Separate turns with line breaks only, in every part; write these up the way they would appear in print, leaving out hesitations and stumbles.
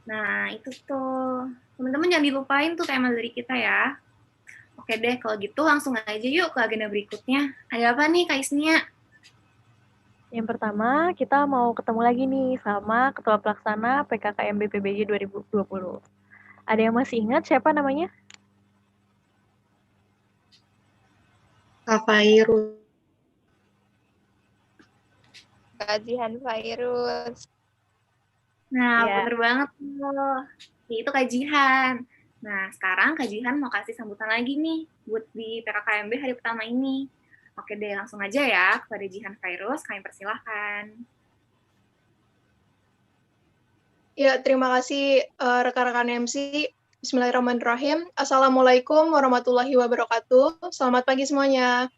Nah, itu tuh. Teman-teman jangan dilupain tuh tema dari kita ya. Oke deh, kalau gitu langsung aja yuk ke agenda berikutnya. Ada apa nih, Kak Isnia?
Yang pertama, kita mau ketemu lagi nih sama Ketua Pelaksana PKKMB PBJ 2020. Ada yang masih ingat siapa namanya?
Kak Fairul.
Kak Jihan Fairuz.
Nah,
Ya.
bener banget tuh. Itu Kak Jihan. Nah, sekarang Kak Jihan mau kasih sambutan lagi nih buat di PKKMB hari pertama ini. Oke deh, langsung aja ya kepada Jihan Fairuz, kami persilahkan.
Ya, terima kasih rekan-rekan MC. Bismillahirrahmanirrahim. Assalamualaikum warahmatullahi wabarakatuh. Selamat pagi semuanya.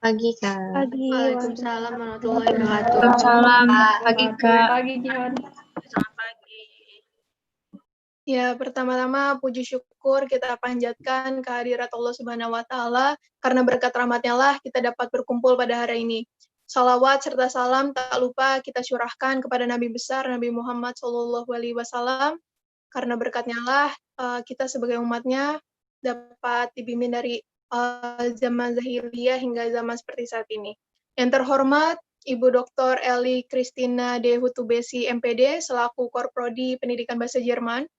Pagi, Kak.
Pagi.
Waalaikumsalam warahmatullahi wabarakatuh.
Waalaikumsalam. Pagi, Kak.
Pagi, Jihan.
Selamat pagi.
Ya, pertama-tama puji syukur kita panjatkan kehadirat Allah Subhanahu wa Ta'ala, karena berkat rahmat-Nya lah kita dapat berkumpul pada hari ini. Salawat serta salam tak lupa kita curahkan kepada Nabi besar Nabi Muhammad SAW, karena berkatnya lah kita sebagai umatnya dapat dibimbing dari zaman Zahiliyah hingga zaman seperti saat ini. Yang terhormat Ibu Dr. Eli Christina De Hutubesi MPD selaku Korprodi Pendidikan Bahasa Jerman.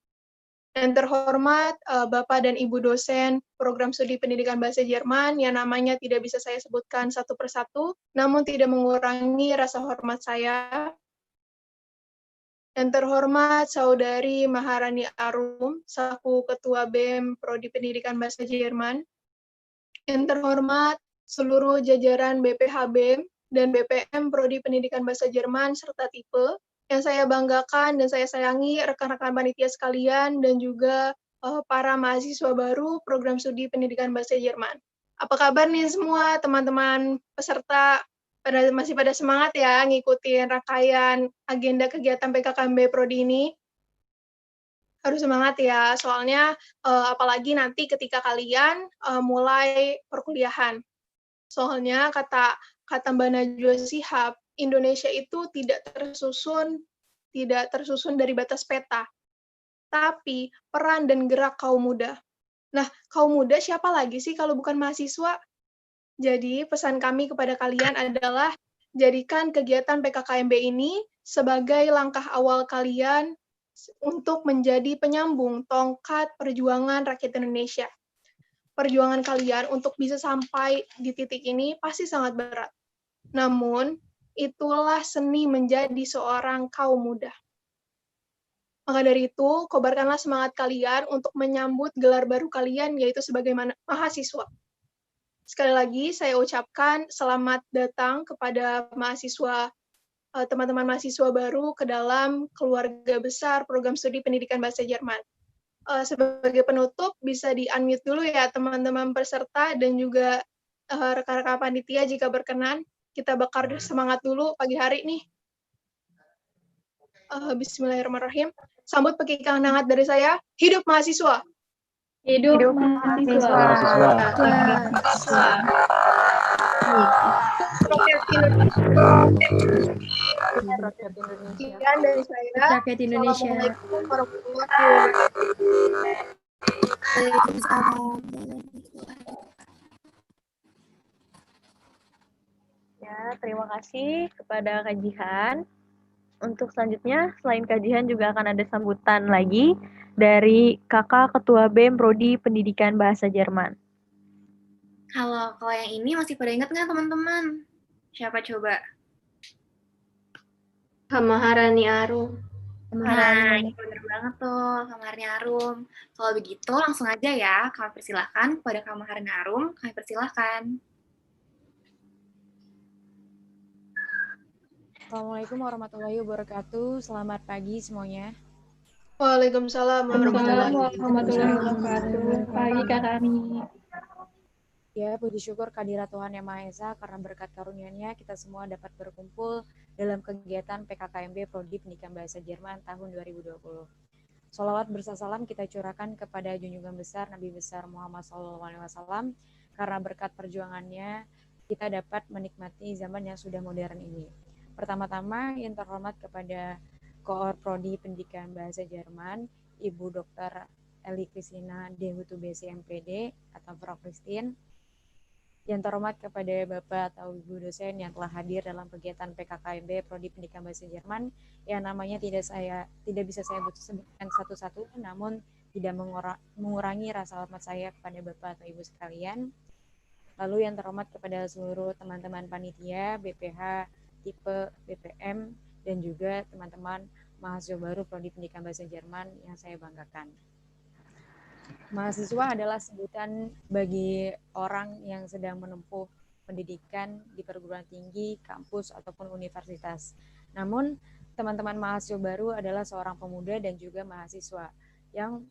Yang terhormat Bapak dan Ibu dosen program studi pendidikan bahasa Jerman yang namanya tidak bisa saya sebutkan satu persatu, namun tidak mengurangi rasa hormat saya. Yang terhormat Saudari Maharani Arum, selaku Ketua BEM Prodi Pendidikan Bahasa Jerman. Yang terhormat seluruh jajaran BPH BEM dan BPM Prodi Pendidikan Bahasa Jerman serta tipe. Yang saya banggakan dan saya sayangi rekan-rekan panitia sekalian dan juga para mahasiswa baru program studi pendidikan bahasa Jerman. Apa kabar nih semua teman-teman peserta? Masih pada semangat ya ngikutin rangkaian agenda kegiatan PKKMB Prodi ini? Harus semangat ya, soalnya apalagi nanti ketika kalian mulai perkuliahan. Soalnya kata Mbak Najwa Shihab, Indonesia itu tidak tersusun dari batas peta, tapi peran dan gerak kaum muda. Nah, kaum muda siapa lagi sih kalau bukan mahasiswa? Jadi, pesan kami kepada kalian adalah jadikan kegiatan PKKMB ini sebagai langkah awal kalian untuk menjadi penyambung tongkat perjuangan rakyat Indonesia. Perjuangan kalian untuk bisa sampai di titik ini pasti sangat berat. Namun, itulah seni menjadi seorang kaum muda. Maka dari itu, kobarkanlah semangat kalian untuk menyambut gelar baru kalian, yaitu sebagai mahasiswa. Sekali lagi, saya ucapkan selamat datang kepada teman-teman mahasiswa baru ke dalam keluarga besar program studi pendidikan bahasa Jerman. Sebagai penutup, bisa di-unmute dulu ya teman-teman peserta dan juga rekan-rekan panitia jika berkenan. Kita bakar semangat dulu pagi hari nih. Bismillahirrahmanirrahim. Sambut pekikan hangat dari saya. Hidup mahasiswa!
Hidup mahasiswa.
Rakyat Indonesia. Sekian dari saya.
Rakyat Indonesia.
Assalamualaikum warahmatullahi wabarakatuh.
Ya, terima kasih kepada Kak Jihan. Untuk selanjutnya, selain Kak Jihan juga akan ada sambutan lagi dari Kakak Ketua BEM Prodi Pendidikan Bahasa Jerman.
Kalau yang ini masih pada ingat nggak teman-teman? Siapa coba?
Kak Maharani Arum.
Nah, itu bener banget tuh, Kak Maharani Arum. Kalau begitu, langsung aja ya, kami persilahkan kepada Kak Maharani Arum, kami persilahkan.
Assalamualaikum warahmatullahi wabarakatuh. Selamat pagi semuanya.
Waalaikumsalam warahmatullahi
wabarakatuh. Pagi Kak Rani.
Ya, puji syukur kehadirat Tuhan Yang Maha Esa karena berkat karunia-Nya kita semua dapat berkumpul dalam kegiatan PKKMB Prodi Pendidikan Bahasa Jerman tahun 2020. Sholawat bersalam kita curahkan kepada junjungan besar Nabi besar Muhammad SAW karena berkat perjuangannya kita dapat menikmati zaman yang sudah modern ini. Pertama-tama yang terhormat kepada Koor Prodi Pendidikan Bahasa Jerman, Ibu Dr. Eli Kristina Dehutu BC MPD atau Prof. Christine. Yang terhormat kepada Bapak atau Ibu dosen yang telah hadir dalam kegiatan PKKMB Prodi Pendidikan Bahasa Jerman, yang namanya tidak bisa saya sebutkan satu-satu, namun tidak mengurangi rasa hormat saya kepada Bapak atau Ibu sekalian. Lalu yang terhormat kepada seluruh teman-teman panitia, BPH, tipe, BPM, dan juga teman-teman mahasiswa baru Prodi Pendidikan Bahasa Jerman yang saya banggakan. Mahasiswa adalah sebutan bagi orang yang sedang menempuh pendidikan di perguruan tinggi, kampus, ataupun universitas. Namun, teman-teman mahasiswa baru adalah seorang pemuda dan juga mahasiswa yang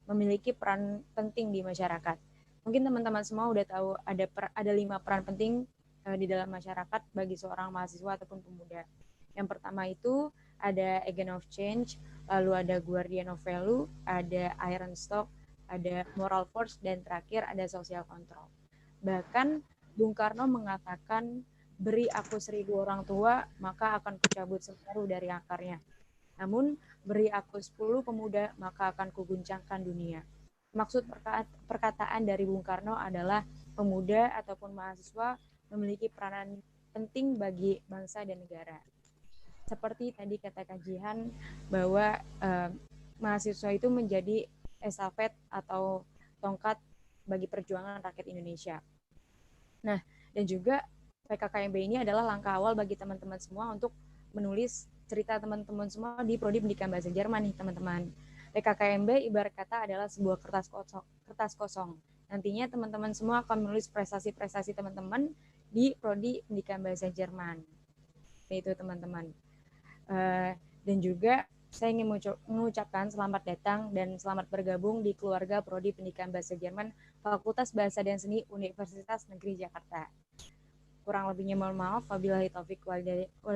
memiliki peran penting di masyarakat. Mungkin teman-teman semua udah tahu ada 5 peran penting di dalam masyarakat bagi seorang mahasiswa ataupun pemuda. Yang pertama itu ada agent of change, lalu ada guardian of value, ada iron stock, ada moral force, dan terakhir ada social control. Bahkan Bung Karno mengatakan, beri aku 1000 orang tua, maka akan kucabut separuh dari akarnya. Namun, beri aku 10 pemuda, maka akan kuguncangkan dunia. Maksud perkataan dari Bung Karno adalah pemuda ataupun mahasiswa memiliki peranan penting bagi bangsa dan negara. Seperti tadi kata Kak Jihan, bahwa mahasiswa itu menjadi estafet atau tongkat bagi perjuangan rakyat Indonesia. Nah, dan juga PKKMB ini adalah langkah awal bagi teman-teman semua untuk menulis cerita teman-teman semua di Prodi Pendidikan Bahasa Jerman nih teman-teman. PKKMB ibarat kata adalah sebuah kertas kosong. Nantinya teman-teman semua akan menulis prestasi-prestasi teman-teman di Prodi Pendidikan Bahasa Jerman. Itu teman-teman. Dan juga saya ingin mengucapkan selamat datang dan selamat bergabung di keluarga Prodi Pendidikan Bahasa Jerman Fakultas Bahasa dan Seni Universitas Negeri Jakarta. Kurang lebihnya mohon maaf. Wabillahi taufik wal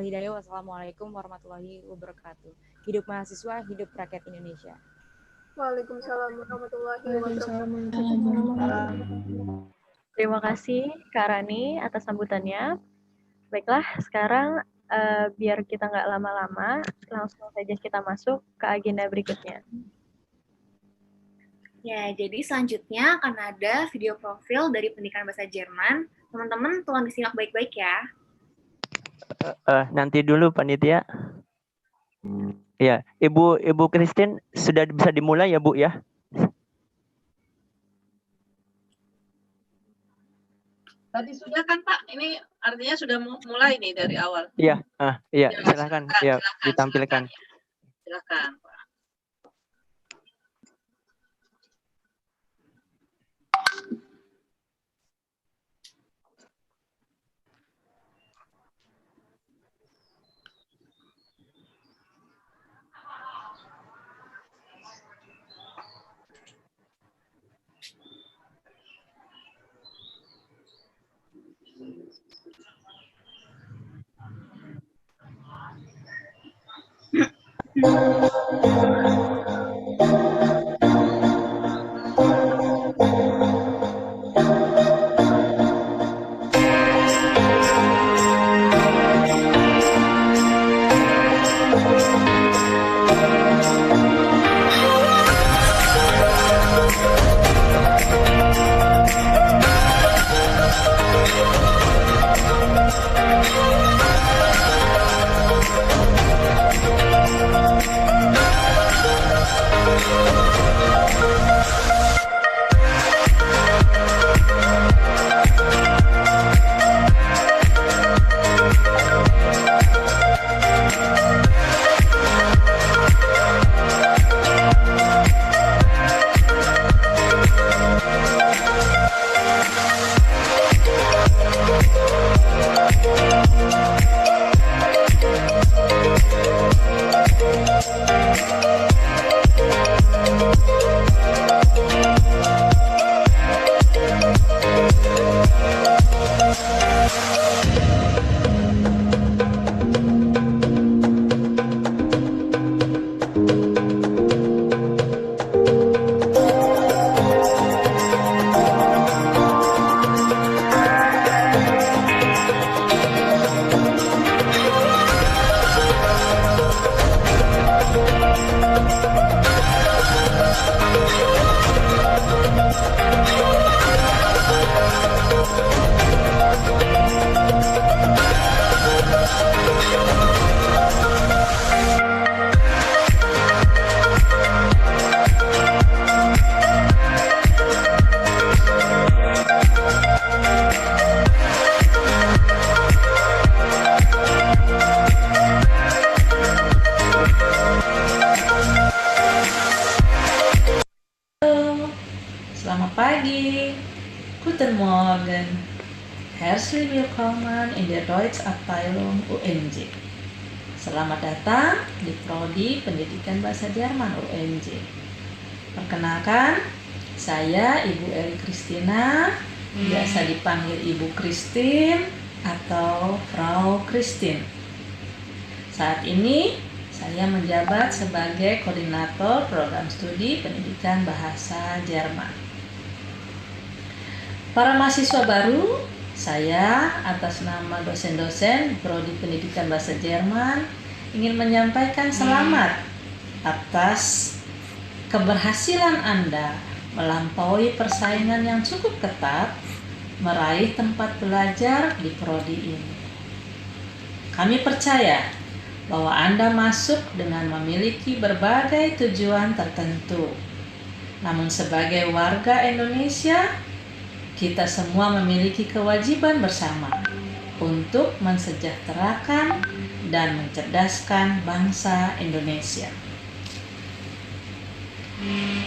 hidayah. Wassalamualaikum warahmatullahi wabarakatuh. Hidup mahasiswa, hidup rakyat Indonesia.
Waalaikumsalam warahmatullahi wabarakatuh.
Terima kasih Kak Rani atas sambutannya. Baiklah, sekarang biar kita nggak lama-lama, langsung saja kita masuk ke agenda berikutnya.
Ya, jadi selanjutnya akan ada video profil dari Pendidikan Bahasa Jerman. Teman-teman tolong disimak baik-baik ya.
Nanti dulu panitia. Ya, Ibu Christine sudah bisa dimulai ya Bu ya?
Tadi sudah kan Pak, ini artinya sudah mulai nih dari awal.
Iya, iya, silakan. Ya, ditampilkan.
Silakan Pak. Guten Morgen. Herzlich willkommen in der Deutschabteilung UNJ. Selamat datang di Prodi Pendidikan Bahasa Jerman UNJ. Perkenalkan, saya Ibu Eli Kristina, biasa dipanggil Ibu Christine atau Frau Christine. Saat ini saya menjabat sebagai koordinator program studi pendidikan bahasa Jerman. Para mahasiswa baru, saya atas nama dosen-dosen Prodi Pendidikan Bahasa Jerman ingin menyampaikan selamat atas keberhasilan Anda melampaui persaingan yang cukup ketat meraih tempat belajar di prodi ini. Kami percaya bahwa Anda masuk dengan memiliki berbagai tujuan tertentu. Namun sebagai warga Indonesia, kita semua memiliki kewajiban bersama untuk mensejahterakan dan mencerdaskan bangsa Indonesia.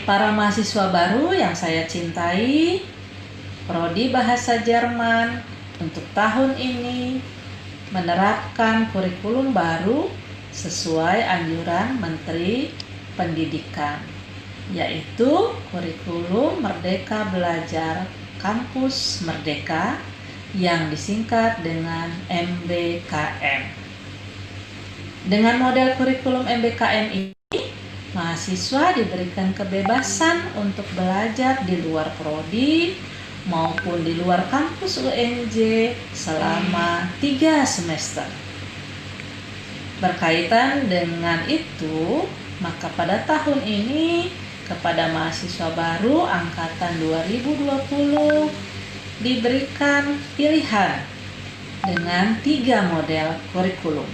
Para mahasiswa baru yang saya cintai, Prodi Bahasa Jerman untuk tahun ini menerapkan kurikulum baru sesuai anjuran Menteri Pendidikan, yaitu kurikulum Merdeka Belajar Kampus Merdeka yang disingkat dengan MBKM. Dengan model kurikulum MBKM ini, mahasiswa diberikan kebebasan untuk belajar di luar prodi maupun di luar kampus UNJ selama 3 semester. Berkaitan dengan itu, maka pada tahun ini kepada mahasiswa baru angkatan 2020 diberikan pilihan dengan 3 model kurikulum.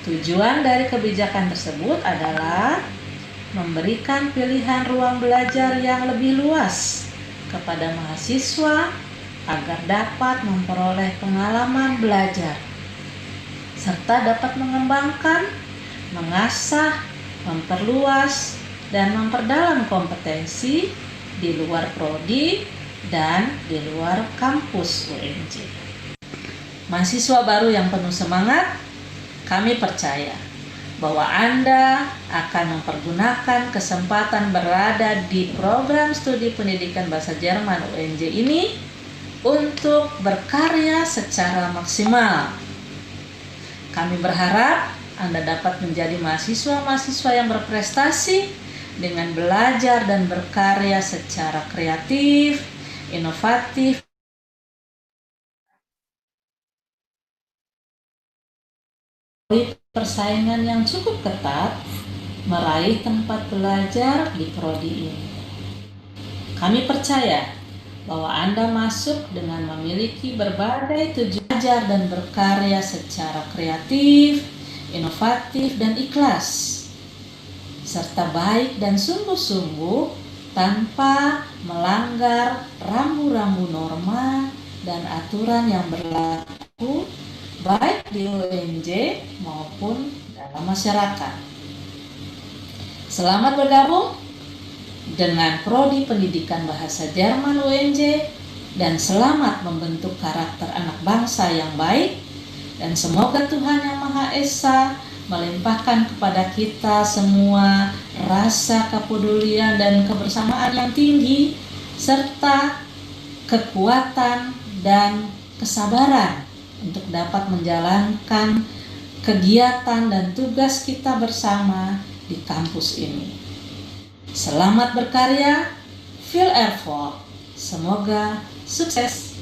Tujuan dari kebijakan tersebut adalah memberikan pilihan ruang belajar yang lebih luas kepada mahasiswa agar dapat memperoleh pengalaman belajar serta dapat mengembangkan, mengasah, memperluas, dan memperdalam kompetensi di luar prodi dan di luar kampus UNJ. Mahasiswa baru yang penuh semangat, kami percaya bahwa Anda akan mempergunakan kesempatan berada di program studi pendidikan bahasa Jerman UNJ ini untuk berkarya secara maksimal. Kami berharap Anda dapat menjadi mahasiswa-mahasiswa yang berprestasi dengan belajar dan berkarya secara kreatif, inovatif, persaingan yang cukup ketat meraih tempat belajar di prodi ini. Kami percaya bahwa Anda masuk dengan memiliki berbagai tujuan belajar dan berkarya secara kreatif, inovatif, dan ikhlas, serta baik dan sungguh-sungguh tanpa melanggar rambu-rambu norma dan aturan yang berlaku baik di UNJ maupun dalam masyarakat. Selamat bergabung dengan Prodi Pendidikan Bahasa Jerman UNJ dan selamat membentuk karakter anak bangsa yang baik, dan semoga Tuhan Yang Maha Esa melimpahkan kepada kita semua rasa kepedulian dan kebersamaan yang tinggi serta kekuatan dan kesabaran untuk dapat menjalankan kegiatan dan tugas kita bersama di kampus ini. Selamat berkarya, viel Erfolg. Semoga sukses.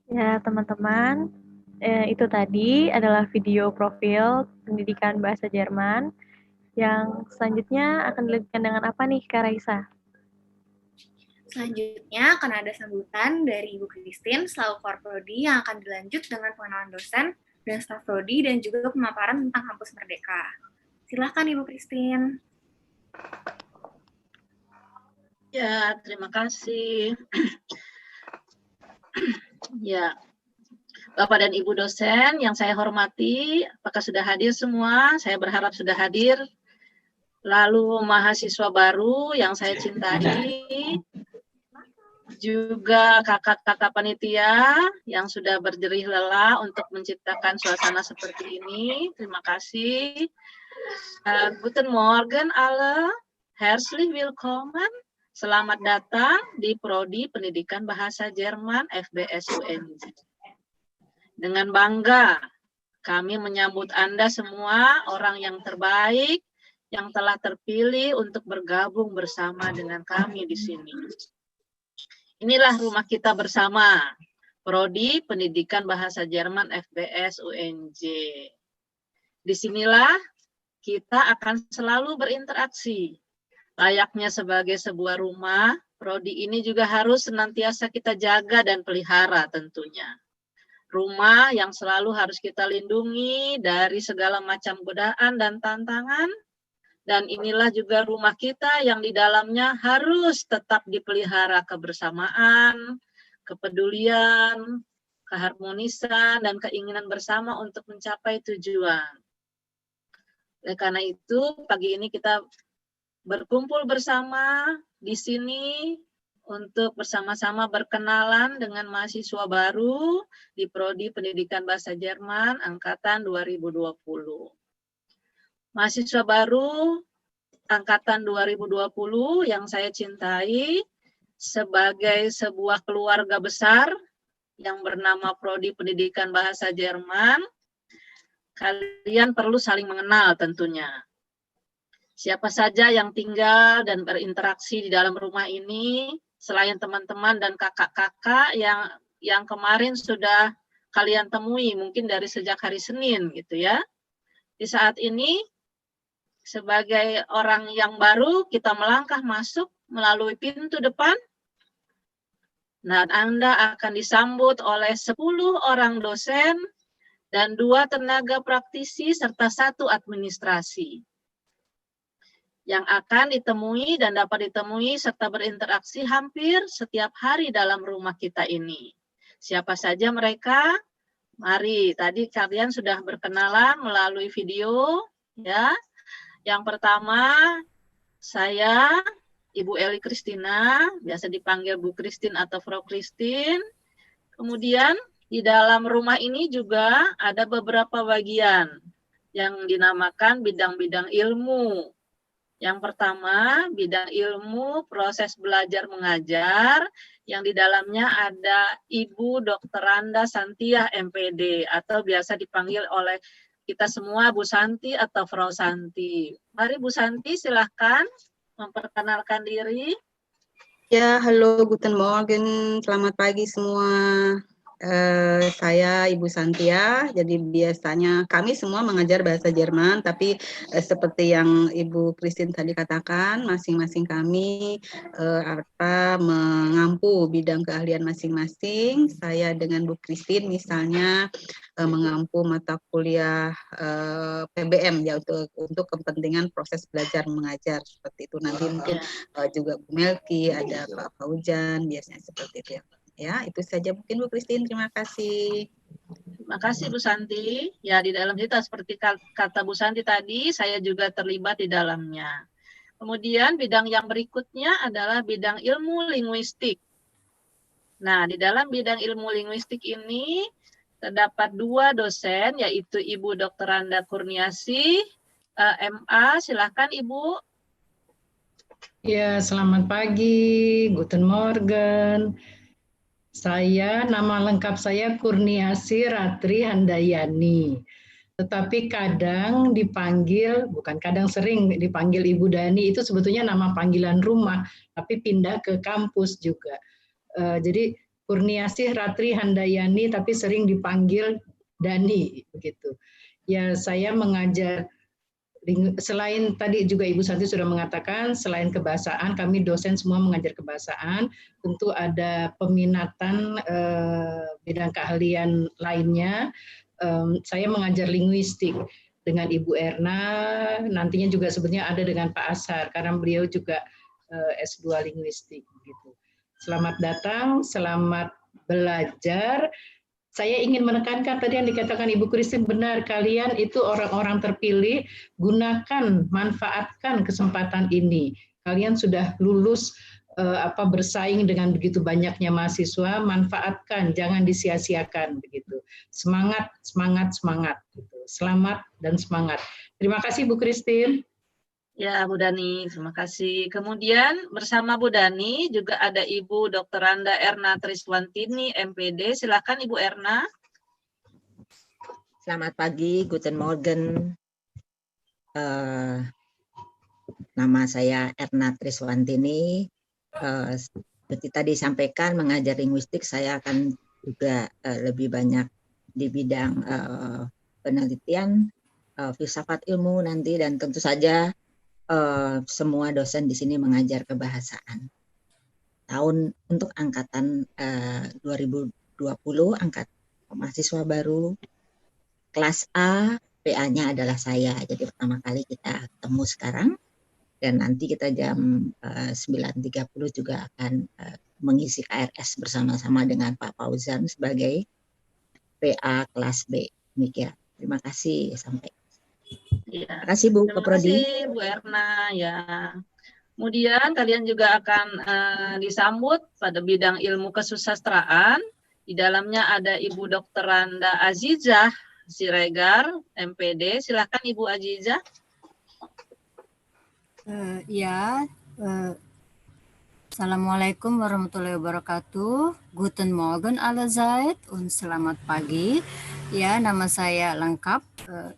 Ya, teman-teman, itu tadi adalah video profil pendidikan bahasa Jerman. Yang selanjutnya akan dilanjutkan dengan apa nih, Kak Raisa?
Selanjutnya akan ada sambutan dari Ibu Christine selaku Core Prodi yang akan dilanjut dengan pengenalan dosen dan staf Prodi dan juga pemaparan tentang kampus Merdeka. Silahkan Ibu Christine.
Ya, terima kasih. Ya, Bapak dan Ibu dosen yang saya hormati, apakah sudah hadir semua? Saya berharap sudah hadir. Lalu mahasiswa baru yang saya cintai, juga kakak-kakak panitia yang sudah berjerih lelah untuk menciptakan suasana seperti ini. Terima kasih. Guten Morgen alle, herzlich willkommen. Selamat datang di Prodi Pendidikan Bahasa Jerman FBS UNJ. Dengan bangga, kami menyambut Anda semua orang yang terbaik yang telah terpilih untuk bergabung bersama dengan kami di sini. Inilah rumah kita bersama, Prodi Pendidikan Bahasa Jerman FBS UNJ. Disinilah kita akan selalu berinteraksi. Layaknya sebagai sebuah rumah, Prodi ini juga harus senantiasa kita jaga dan pelihara tentunya. Rumah yang selalu harus kita lindungi dari segala macam godaan dan tantangan. Dan inilah juga rumah kita yang di dalamnya harus tetap dipelihara kebersamaan, kepedulian, keharmonisan, dan keinginan bersama untuk mencapai tujuan. Oleh karena itu, pagi ini kita berkumpul bersama di sini untuk bersama-sama berkenalan dengan mahasiswa baru di Prodi Pendidikan Bahasa Jerman Angkatan 2020. Mahasiswa baru Angkatan 2020 yang saya cintai sebagai sebuah keluarga besar yang bernama Prodi Pendidikan Bahasa Jerman, kalian perlu saling mengenal tentunya. Siapa saja yang tinggal dan berinteraksi di dalam rumah ini, selain teman-teman dan kakak-kakak yang kemarin sudah kalian temui mungkin dari sejak hari Senin gitu ya. Di saat ini sebagai orang yang baru kita melangkah masuk melalui pintu depan. Nah, Anda akan disambut oleh 10 orang dosen dan 2 tenaga praktisi serta 1 administrasi yang akan ditemui dan dapat ditemui serta berinteraksi hampir setiap hari dalam rumah kita ini. Siapa saja mereka? Mari, tadi kalian sudah berkenalan melalui video, ya. Yang pertama, saya Ibu Eli Kristina, biasa dipanggil Bu Christine atau Frau Christine. Kemudian di dalam rumah ini juga ada beberapa bagian yang dinamakan bidang-bidang ilmu. Yang pertama, bidang ilmu proses belajar mengajar, yang di dalamnya ada Ibu Dr. Randa Santiah MPD, atau biasa dipanggil oleh kita semua Bu Santi atau Frau Santi. Mari Bu Santi silahkan memperkenalkan diri.
Ya, halo, guten Morgen, selamat pagi semua. Saya Ibu Santia, jadi biasanya kami semua mengajar bahasa Jerman, tapi seperti yang Ibu Christine tadi katakan, masing-masing kami mengampu bidang keahlian masing-masing. Saya dengan Bu Christine misalnya mengampu mata kuliah PBM ya untuk kepentingan proses belajar mengajar seperti itu. Nanti mungkin juga Bu Melki, ada Pak Faujan, biasanya seperti itu ya. Ya, itu saja mungkin Bu Christine. Terima kasih.
Terima kasih Bu Santi. Ya, di dalam cerita seperti kata Bu Santi tadi, saya juga terlibat di dalamnya. Kemudian bidang yang berikutnya adalah bidang ilmu linguistik. Nah, di dalam bidang ilmu linguistik ini terdapat 2 dosen, yaitu Ibu Dr. Randa Kurniasi, MA. Silakan Ibu.
Ya, selamat pagi. Guten Morgen. Nama lengkap saya Kurniasi Ratri Handayani. tetapi kadang dipanggil, bukan kadang, sering dipanggil Ibu Dani, itu sebetulnya nama panggilan rumah, tapi pindah ke kampus juga. Jadi Kurniasih Ratri Handayani, tapi sering dipanggil Dani, begitu. Ya, saya mengajar, selain tadi juga Ibu Santi sudah mengatakan, selain kebahasaan, kami dosen semua mengajar kebahasaan, tentu ada peminatan bidang keahlian lainnya. Saya mengajar linguistik dengan Ibu Erna, nantinya juga sebetulnya ada dengan Pak Asar, karena beliau juga S2 linguistik. Gitu. Selamat datang, selamat belajar. Saya ingin menekankan tadi yang dikatakan Ibu Christine, benar, kalian itu orang-orang terpilih, gunakan, manfaatkan kesempatan ini. Kalian sudah lulus bersaing dengan begitu banyaknya mahasiswa, manfaatkan, jangan disia-siakan begitu. Semangat, semangat, semangat. Gitu. Selamat dan semangat. Terima kasih Bu Christine.
Ya, Bu Dani, terima kasih. Kemudian bersama Bu Dani juga ada Ibu Dr. Randa Erna Triswantini, MPD. Silakan Ibu Erna.
Selamat pagi, Guten Morgen. Nama saya Erna Triswantini. Seperti tadi disampaikan, mengajar linguistik, saya akan juga lebih banyak di bidang penelitian, filsafat ilmu nanti, dan tentu saja semua dosen di sini mengajar kebahasaan. Untuk angkatan 2020, angkat mahasiswa baru, kelas A, PA-nya adalah saya. Jadi pertama kali kita ketemu sekarang. Dan nanti kita jam 9.30 juga akan mengisi KRS bersama-sama dengan Pak Fauzan sebagai PA kelas B. Demikian. Terima kasih. Sampai.
Ya.
Terima kasih Bu Keprodi.
Terima kasih Bu Erna. Ya. Kemudian kalian juga akan disambut pada bidang ilmu kesusastraan. Di dalamnya ada Ibu Dr. Randa Azizah Siregar, MPD. Silakan Ibu Azizah.
Assalamualaikum warahmatullahi wabarakatuh. Guten Morgen allerseits und selamat pagi. Ya, nama saya lengkap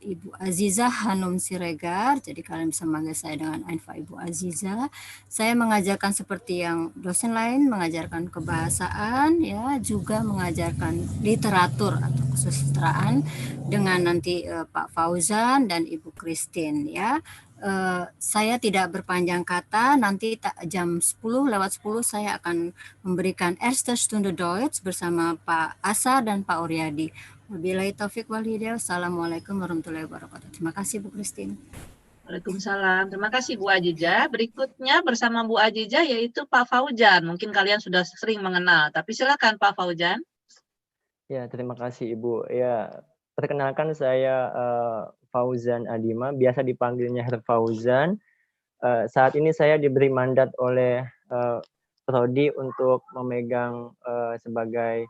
Ibu Azizah Hanum Siregar. Jadi kalian bisa manggil saya dengan Ainfa Ibu Azizah. Saya mengajarkan seperti yang dosen lain, mengajarkan kebahasaan, ya, juga mengajarkan literatur atau kesusastraan dengan nanti Pak Fauzan dan Ibu Christine, ya. Saya tidak berpanjang kata, nanti jam 10:10 saya akan memberikan Erste Stunde Deutsch bersama Pak Asar dan Pak Uryadi. Wabillahi taufik wal hidayah. Assalamualaikum warahmatullahi wabarakatuh. Terima kasih Bu Christine.
Waalaikumsalam. Terima kasih Bu Azizah. Berikutnya bersama Bu Azizah yaitu Pak Fauzan. Mungkin kalian sudah sering mengenal, tapi silakan Pak Fauzan.
Ya, terima kasih Ibu. Ya, perkenalkan saya Fauzan Adima, biasa dipanggilnya Herr Fauzan. Saat ini saya diberi mandat oleh Prodi untuk memegang sebagai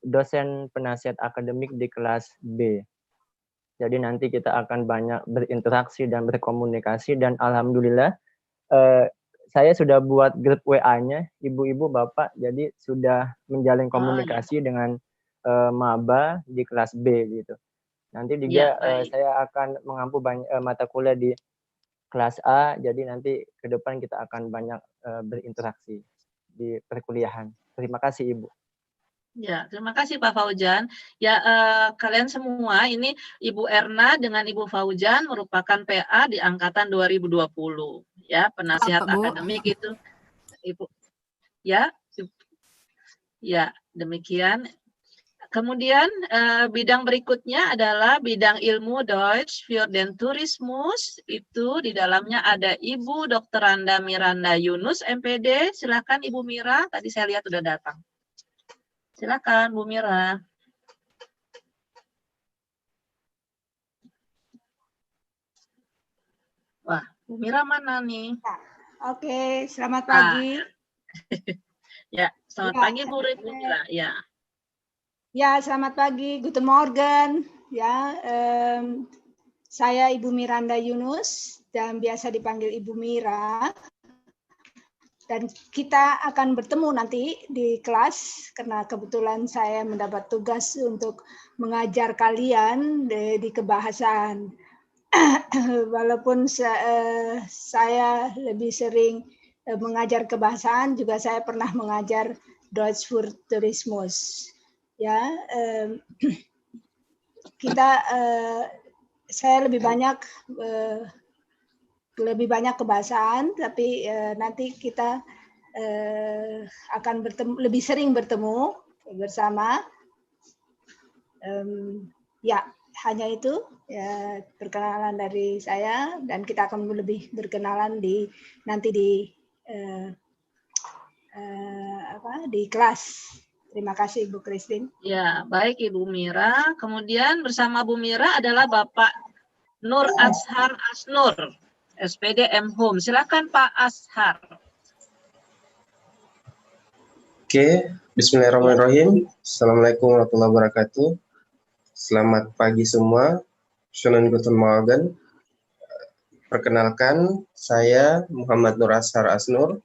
dosen penasihat akademik di kelas B. Jadi nanti kita akan banyak berinteraksi dan berkomunikasi, dan alhamdulillah saya sudah buat grup WA-nya, ibu-ibu, bapak, jadi sudah menjalin komunikasi dengan maba di kelas B gitu. Nanti juga saya akan mengampu banyak mata kuliah di kelas A, jadi nanti ke depan kita akan banyak berinteraksi di perkuliahan. Terima kasih Ibu.
Ya, terima kasih Pak Fauzan. Ya, kalian semua ini Ibu Erna dengan Ibu Fauzan merupakan PA di angkatan 2020. Ya, penasihat akademik itu Ibu. Ya, ya, demikian. Kemudian bidang berikutnya adalah bidang ilmu Deutsch für den Tourismus. Itu di dalamnya ada Ibu Dr. Randa Miranda Yunus, MPD. Silakan Ibu Mira, tadi saya lihat sudah datang. Silakan Bu Mira. Wah, Bu Mira mana nih?
Oke, selamat pagi.
Ya, selamat pagi Bu Mira. Ya.
Ya, selamat pagi, Guten Morgen. Ya, saya Ibu Miranda Yunus dan biasa dipanggil Ibu Mira. Dan kita akan bertemu nanti di kelas karena kebetulan saya mendapat tugas untuk mengajar kalian di kebahasaan. Walaupun saya lebih sering mengajar kebahasaan, juga saya pernah mengajar Deutsch für Tourismus. Ya, saya lebih banyak kebahasaan, tapi nanti kita akan lebih sering bertemu bersama. Ya, hanya itu ya, perkenalan dari saya, dan kita akan lebih berkenalan nanti di kelas. Terima kasih Bu Christine.
Ya, baik Ibu Mira. Kemudian bersama Bu Mira adalah Bapak Nur Ashar Asnur, SPD M Home. Silakan Pak Ashar.
Oke, bismillahirrahmanirrahim. Assalamualaikum warahmatullahi wabarakatuh. Selamat pagi semua. Schönen guten Morgen. Perkenalkan, saya Muhammad Nur Ashar Asnur.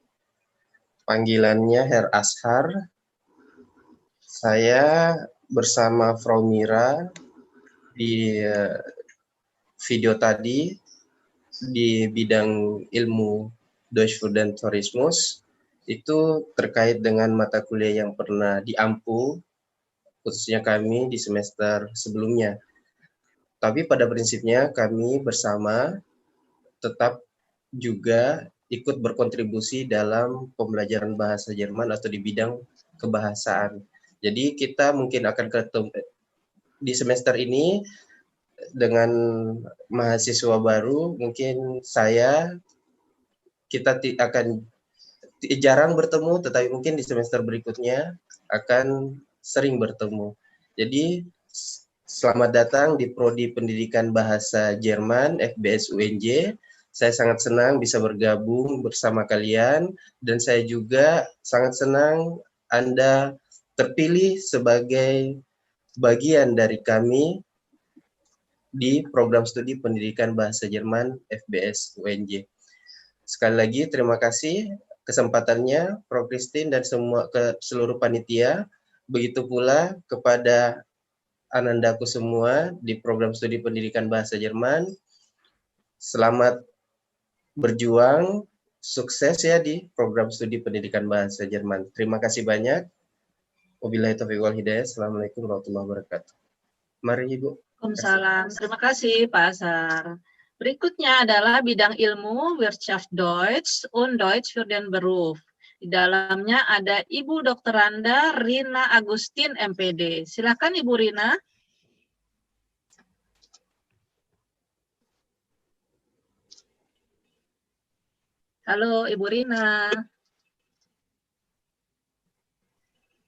Panggilannya Herr Ashar. Saya bersama Frau Mira di video tadi di bidang ilmu Deutsch für den Tourismus, itu terkait dengan mata kuliah yang pernah diampu, khususnya kami di semester sebelumnya. Tapi pada prinsipnya kami bersama tetap juga ikut berkontribusi dalam pembelajaran bahasa Jerman atau di bidang kebahasaan. Jadi kita mungkin akan ketemu di semester ini dengan mahasiswa baru, mungkin kita akan jarang bertemu, tetapi mungkin di semester berikutnya akan sering bertemu. Jadi selamat datang di Prodi Pendidikan Bahasa Jerman FBS UNJ. Saya sangat senang bisa bergabung bersama kalian, dan saya juga sangat senang Anda terpilih sebagai bagian dari kami di program studi pendidikan bahasa Jerman FBS UNJ. Sekali lagi terima kasih kesempatannya Prof. Christine dan seluruh panitia, begitu pula kepada anandaku semua di program studi pendidikan bahasa Jerman. Selamat berjuang, sukses ya di program studi pendidikan bahasa Jerman. Terima kasih banyak. Wabillahi taufiq wal hidayah. Assalamualaikum warahmatullahi wabarakatuh. Mari Ibu.
Waalaikumsalam. Terima kasih Pak Ashar. Berikutnya adalah bidang ilmu Wirtschaft Deutsch und Deutsch für den Beruf. Di dalamnya ada Ibu Dokteranda Rina Agustin MPD. Silakan Ibu Rina. Halo Ibu Rina.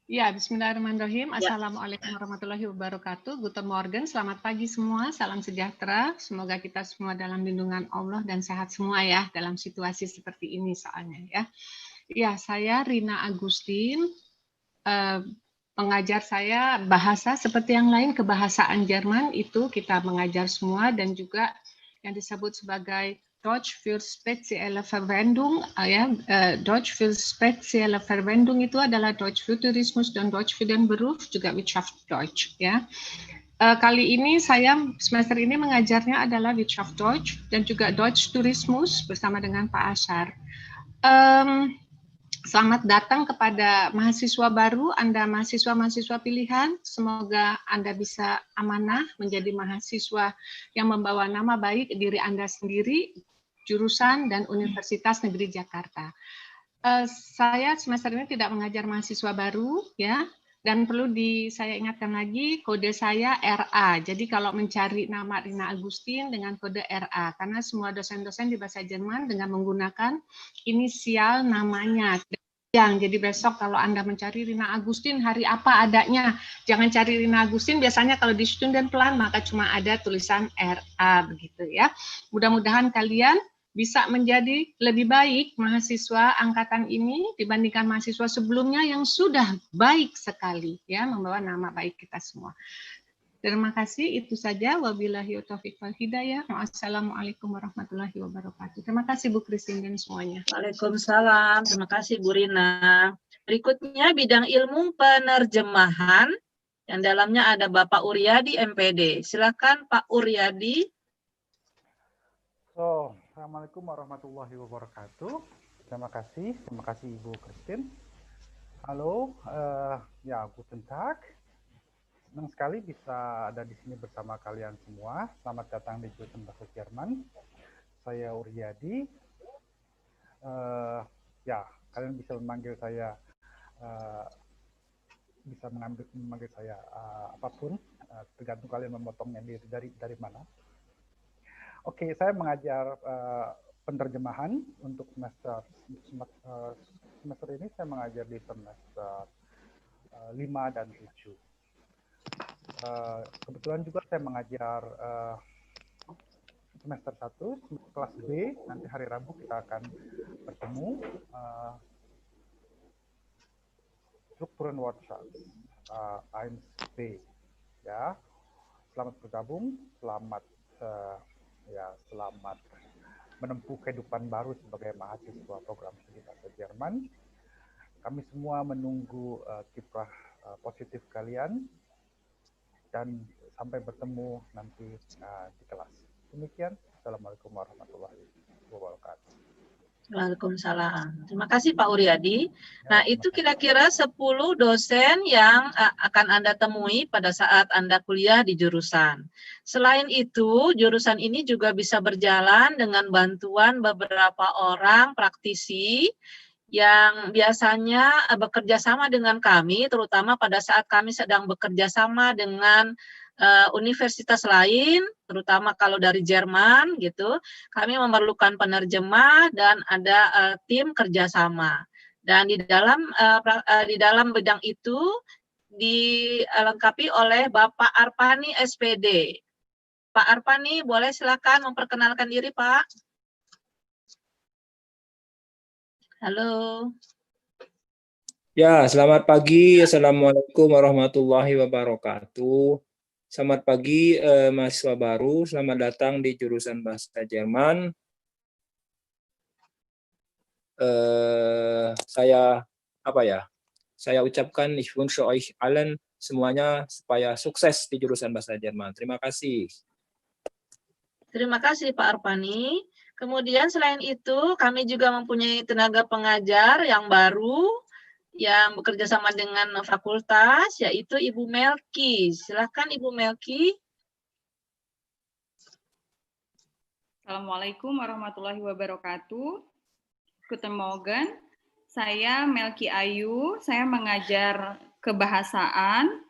Ya, bismillahirrahmanirrahim. Assalamualaikum warahmatullahi wabarakatuh. Guten Morgen, selamat pagi semua, salam sejahtera. Semoga kita semua dalam lindungan Allah dan sehat semua ya, dalam situasi seperti ini soalnya ya. Ya, saya Rina Agustin, pengajar saya bahasa seperti yang lain, kebahasaan Jerman itu kita mengajar semua, dan juga yang disebut sebagai Deutsch für spezielle Verwendung, Deutsch für spezielle Verwendung itu adalah Deutsch für Tourismus dan Deutsch für den Beruf, juga Wirtschaft Deutsch ya. Kali ini saya semester ini mengajarnya adalah Wirtschaft Deutsch dan juga Deutsch Tourismus bersama dengan Pak Ashar. Selamat datang kepada mahasiswa baru, Anda mahasiswa-mahasiswa pilihan. Semoga Anda bisa amanah menjadi mahasiswa yang membawa nama baik diri Anda sendiri, jurusan, dan Universitas Negeri Jakarta. Saya semester ini tidak mengajar mahasiswa baru, ya, dan perlu saya ingatkan lagi, kode saya RA. Jadi kalau mencari nama Rina Agustin dengan kode RA, karena semua dosen-dosen di bahasa Jerman dengan menggunakan inisial namanya. Jadi besok kalau Anda mencari Rina Agustin, hari apa adanya, jangan cari Rina Agustin, biasanya kalau di Stundenplan maka cuma ada tulisan RA begitu ya. Mudah-mudahan kalian bisa menjadi lebih baik mahasiswa angkatan ini dibandingkan mahasiswa sebelumnya yang sudah baik sekali ya, membawa nama baik kita semua. Terima kasih, itu saja. Wabillahi taufiq wal hidayah. Wassalamualaikum warahmatullahi wabarakatuh. Terima kasih Bu Christine dan semuanya.
Waalaikumsalam. Terima kasih Bu Rina. Berikutnya bidang ilmu penerjemahan yang dalamnya ada Bapak Uryadi MPD. Silakan Pak Uryadi.
Assalamualaikum warahmatullahi wabarakatuh. Terima kasih Ibu Christine. Halo, ya guten Tag. Senang sekali bisa ada di sini bersama kalian semua. Selamat datang di jurusan Bahasa Jerman. Saya Uryadi. Ya, kalian bisa memanggil saya, apapun, tergantung kalian memotongnya dari mana. Oke, saya mengajar penerjemahan untuk semester ini. Saya mengajar di semester 5 dan 7. Kebetulan juga saya mengajar semester 1, kelas B. Nanti hari Rabu kita akan bertemu. Strukturen Workshops, 1B. Ya, selamat bergabung, selamat menempuh kehidupan baru sebagai mahasiswa program studi bahasa Jerman. Kami semua menunggu kiprah positif kalian dan sampai bertemu nanti di kelas. Demikian, Assalamualaikum warahmatullahi wabarakatuh.
Waalaikumsalam. Terima kasih Pak Uryadi. Nah, itu kira-kira 10 dosen yang akan Anda temui pada saat Anda kuliah di jurusan. Selain itu, jurusan ini juga bisa berjalan dengan bantuan beberapa orang praktisi yang biasanya bekerja sama dengan kami, terutama pada saat kami sedang bekerja sama dengan universitas lain, terutama kalau dari Jerman gitu, kami memerlukan penerjemah dan ada tim kerjasama. Dan di dalam bidang itu dilengkapi oleh Bapak Arpani SPD. Pak Arpani, boleh silakan memperkenalkan diri, Pak. Halo.
Ya, selamat pagi. Assalamualaikum warahmatullahi wabarakatuh. Selamat pagi mahasiswa baru, selamat datang di jurusan Bahasa Jerman. Saya ucapkan ich wünsche euch allen semuanya supaya sukses di jurusan Bahasa Jerman. Terima kasih.
Terima kasih Pak Arpani. Kemudian selain itu kami juga mempunyai tenaga pengajar yang baru yang bekerja sama dengan fakultas, yaitu Ibu Melki. Silakan Ibu Melki.
Assalamualaikum warahmatullahi wabarakatuh. Guten Morgen. Saya Melki Ayu. Saya mengajar kebahasaan.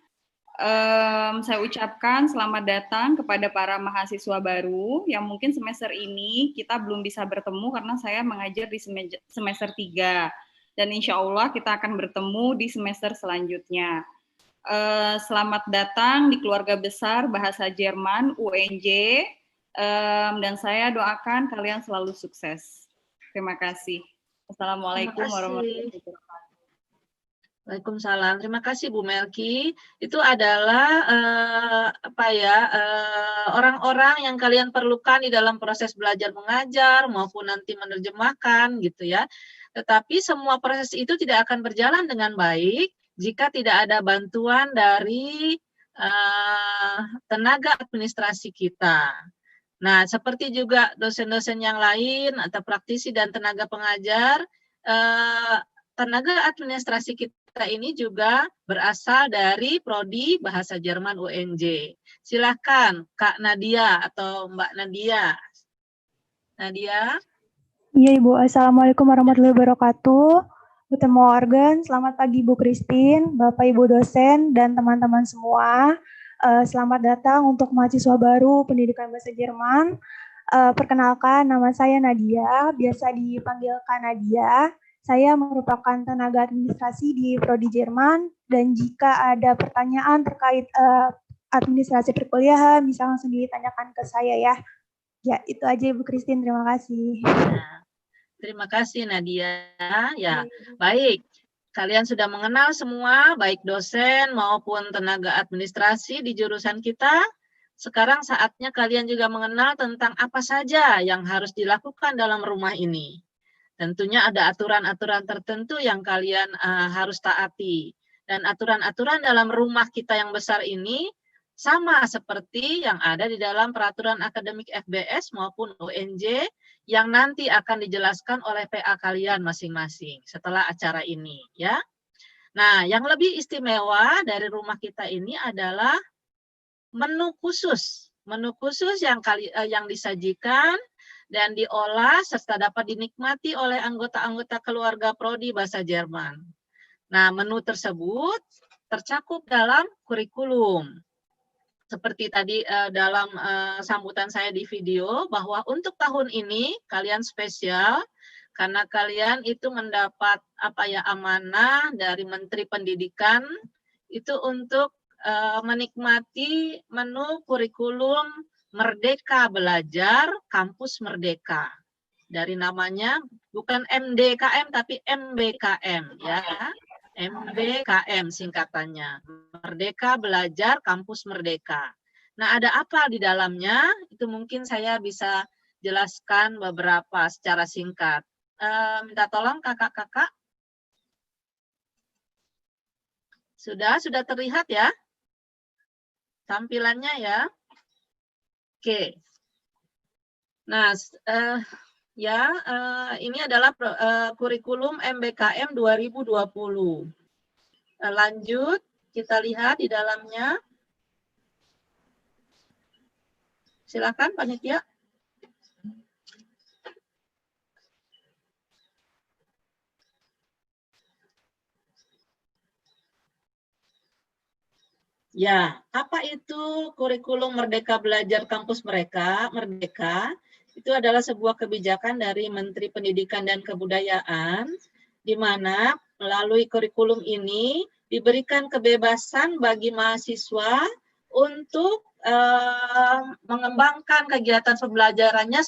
Saya ucapkan selamat datang kepada para mahasiswa baru yang mungkin semester ini kita belum bisa bertemu karena saya mengajar di semester 3. Dan insya Allah kita akan bertemu di semester selanjutnya. Selamat datang di keluarga besar Bahasa Jerman UNJ, dan saya doakan kalian selalu sukses. Terima kasih. Assalamualaikum warahmatullahi wabarakatuh.
Waalaikumsalam. Terima kasih Bu Melki. Itu adalah orang-orang yang kalian perlukan di dalam proses belajar mengajar maupun nanti menerjemahkan gitu ya. Tetapi semua proses itu tidak akan berjalan dengan baik jika tidak ada bantuan dari tenaga administrasi kita. Nah, seperti juga dosen-dosen yang lain atau praktisi dan tenaga pengajar, tenaga administrasi kita ini juga berasal dari Prodi Bahasa Jerman UNJ. Silahkan Kak Nadia atau Mbak Nadia. Nadia.
Iya Ibu, Assalamualaikum warahmatullahi wabarakatuh. Guten Morgen, selamat pagi Bu Christine, Bapak Ibu dosen, dan teman-teman semua. Selamat datang untuk mahasiswa baru pendidikan bahasa Jerman. Perkenalkan, nama saya Nadia, biasa dipanggil Kak Nadia. Saya merupakan tenaga administrasi di Prodi Jerman, dan jika ada pertanyaan terkait administrasi perkuliahan, bisa langsung ditanyakan ke saya ya. Ya, itu aja Ibu Christine, terima kasih.
Terima kasih Nadia. Ya, baik. Kalian sudah mengenal semua, baik dosen maupun tenaga administrasi di jurusan kita. Sekarang saatnya kalian juga mengenal tentang apa saja yang harus dilakukan dalam rumah ini. Tentunya ada aturan-aturan tertentu yang kalian harus taati. Dan aturan-aturan dalam rumah kita yang besar ini sama seperti yang ada di dalam peraturan akademik FBS maupun UNJ yang nanti akan dijelaskan oleh PA kalian masing-masing setelah acara ini, ya. Nah, yang lebih istimewa dari rumah kita ini adalah menu khusus yang disajikan dan diolah serta dapat dinikmati oleh anggota-anggota keluarga Prodi Bahasa Jerman. Nah, menu tersebut tercakup dalam kurikulum. Seperti tadi dalam sambutan saya di video, bahwa untuk tahun ini kalian spesial karena kalian itu mendapat amanah dari Menteri Pendidikan itu untuk menikmati menu kurikulum Merdeka Belajar Kampus Merdeka. Dari namanya bukan MDKM tapi MBKM, ya. MBKM singkatannya, Merdeka Belajar Kampus Merdeka. Nah, ada apa di dalamnya? Itu mungkin saya bisa jelaskan beberapa secara singkat. Minta tolong kakak-kakak. Sudah terlihat ya? Tampilannya ya? Oke. Nah, ini adalah kurikulum MBKM 2020. Lanjut, kita lihat di dalamnya. Silakan panitia. Ya, apa itu kurikulum Merdeka Belajar Kampus Merdeka? Itu adalah sebuah kebijakan dari Menteri Pendidikan dan Kebudayaan, di mana melalui kurikulum ini diberikan kebebasan bagi mahasiswa untuk mengembangkan kegiatan pembelajarannya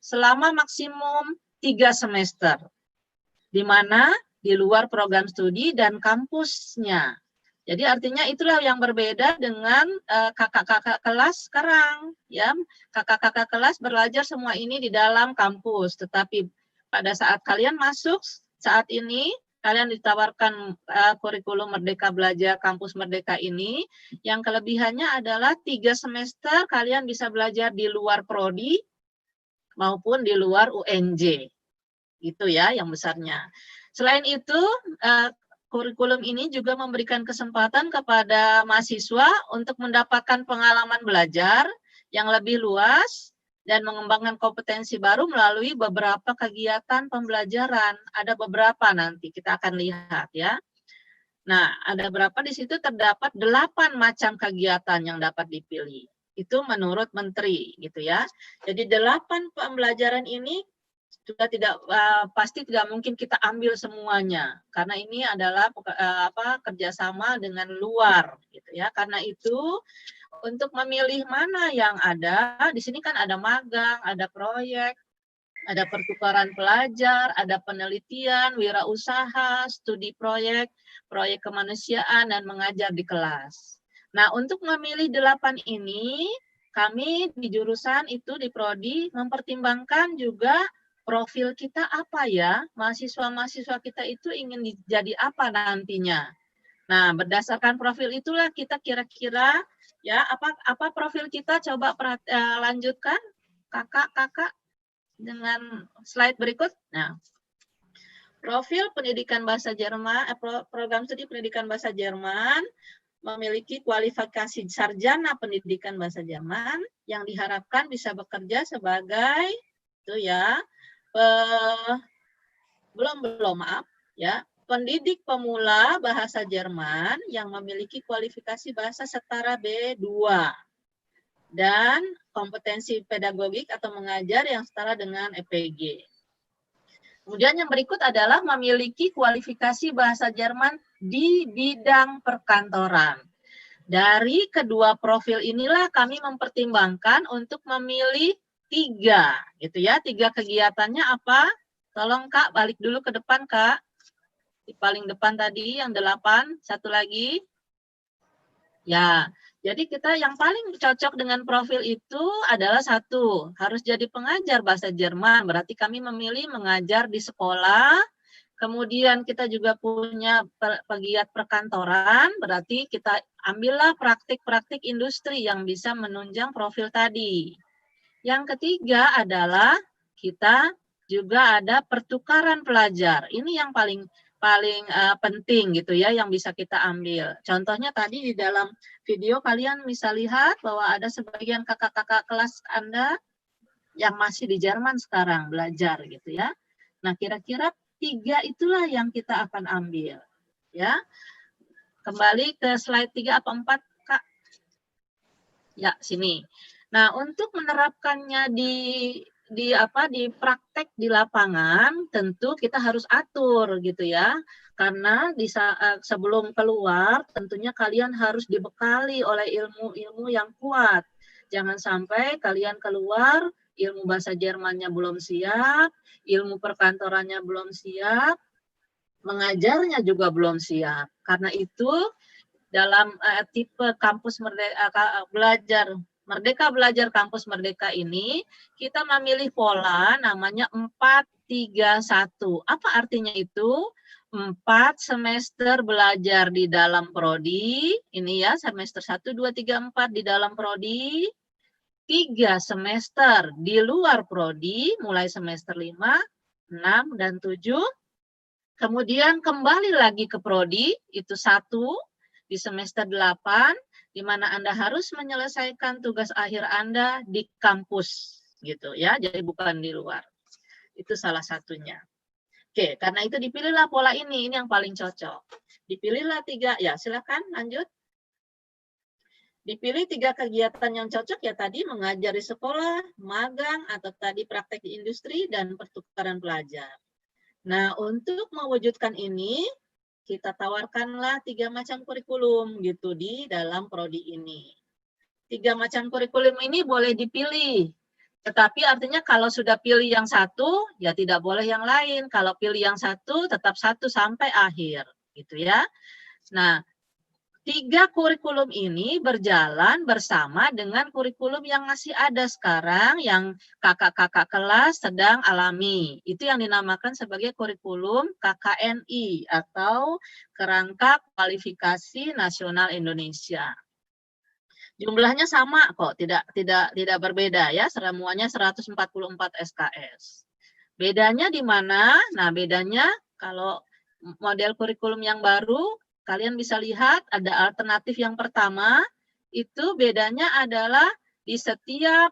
selama maksimum 3 semester, di mana di luar program studi dan kampusnya. Jadi artinya itulah yang berbeda dengan kakak-kakak kelas sekarang, ya. Kakak-kakak kelas belajar semua ini di dalam kampus, tetapi pada saat kalian masuk saat ini, kalian ditawarkan kurikulum Merdeka Belajar Kampus Merdeka ini, yang kelebihannya adalah 3 semester kalian bisa belajar di luar prodi maupun di luar UNJ. Itu ya yang besarnya. Selain itu, kurikulum ini juga memberikan kesempatan kepada mahasiswa untuk mendapatkan pengalaman belajar yang lebih luas dan mengembangkan kompetensi baru melalui beberapa kegiatan pembelajaran. Ada beberapa nanti kita akan lihat ya. Nah, ada berapa di situ terdapat 8 macam kegiatan yang dapat dipilih. Itu menurut Menteri gitu ya. Jadi 8 pembelajaran ini juga pasti tidak mungkin kita ambil semuanya karena ini adalah kerjasama dengan luar gitu ya. Karena itu untuk memilih mana yang ada di sini kan ada magang, ada proyek, ada pertukaran pelajar, ada penelitian, wirausaha, studi proyek, proyek kemanusiaan dan mengajar di kelas. Nah, untuk memilih 8 ini kami di jurusan itu di prodi mempertimbangkan juga profil kita apa ya, mahasiswa-mahasiswa kita itu ingin jadi apa nantinya. Nah, berdasarkan profil itulah kita kira-kira ya apa profil kita, coba lanjutkan kakak-kakak dengan slide berikut. Nah, profil pendidikan bahasa Jerman, program studi pendidikan bahasa Jerman memiliki kualifikasi sarjana pendidikan bahasa Jerman yang diharapkan bisa bekerja sebagai itu ya maaf ya, pendidik pemula bahasa Jerman yang memiliki kualifikasi bahasa setara B2 dan kompetensi pedagogik atau mengajar yang setara dengan EPG. Kemudian yang berikut adalah memiliki kualifikasi bahasa Jerman di bidang perkantoran. Dari kedua profil inilah kami mempertimbangkan untuk memilih 3 gitu ya. 3 kegiatannya apa? Tolong Kak balik dulu ke depan Kak. Di paling depan tadi yang 8, satu lagi. Ya, jadi kita yang paling cocok dengan profil itu adalah satu, harus jadi pengajar bahasa Jerman. Berarti kami memilih mengajar di sekolah. Kemudian kita juga punya pegiat perkantoran, berarti kita ambillah praktik-praktik industri yang bisa menunjang profil tadi. Yang ketiga adalah kita juga ada pertukaran pelajar. Ini yang paling penting gitu ya, yang bisa kita ambil. Contohnya tadi di dalam video kalian bisa lihat bahwa ada sebagian kakak-kakak kelas Anda yang masih di Jerman sekarang belajar gitu ya. Nah, kira-kira 3 itulah yang kita akan ambil ya. Kembali ke slide 3 apa 4, Kak? Ya, sini. Nah, untuk menerapkannya di praktek di lapangan, tentu kita harus atur gitu ya. Karena di saat sebelum keluar, tentunya kalian harus dibekali oleh ilmu-ilmu yang kuat. Jangan sampai kalian keluar, ilmu bahasa Jermannya belum siap, ilmu perkantorannya belum siap, mengajarnya juga belum siap. Karena itu, dalam tipe kampus Merdeka Belajar Kampus Merdeka ini, kita memilih pola namanya 4-3-1. Apa artinya itu? 4 semester belajar di dalam prodi, ini ya semester 1, 2, 3, 4 di dalam prodi, 3 semester di luar prodi, mulai semester 5, 6, dan 7, kemudian kembali lagi ke prodi, itu 1, di semester 8, di mana Anda harus menyelesaikan tugas akhir Anda di kampus gitu ya, jadi bukan di luar. Itu salah satunya. Oke, karena itu dipilihlah pola ini yang paling cocok. Dipilihlah 3, ya silakan lanjut. Dipilih 3 kegiatan yang cocok ya tadi, mengajar di sekolah, magang, atau tadi praktek di industri, dan pertukaran pelajar. Nah, untuk mewujudkan ini, kita tawarkanlah 3 macam kurikulum gitu di dalam prodi ini. 3 macam kurikulum ini boleh dipilih. Tetapi artinya kalau sudah pilih yang satu, ya tidak boleh yang lain. Kalau pilih yang satu, tetap satu sampai akhir. Gitu ya. Nah, 3 kurikulum ini berjalan bersama dengan kurikulum yang masih ada sekarang, yang kakak-kakak kelas sedang alami. Itu yang dinamakan sebagai kurikulum KKNI atau Kerangka Kualifikasi Nasional Indonesia. Jumlahnya sama kok, tidak berbeda ya, semuanya 144 SKS. Bedanya di mana? Nah, bedanya kalau model kurikulum yang baru, kalian bisa lihat ada alternatif yang pertama, itu bedanya adalah di setiap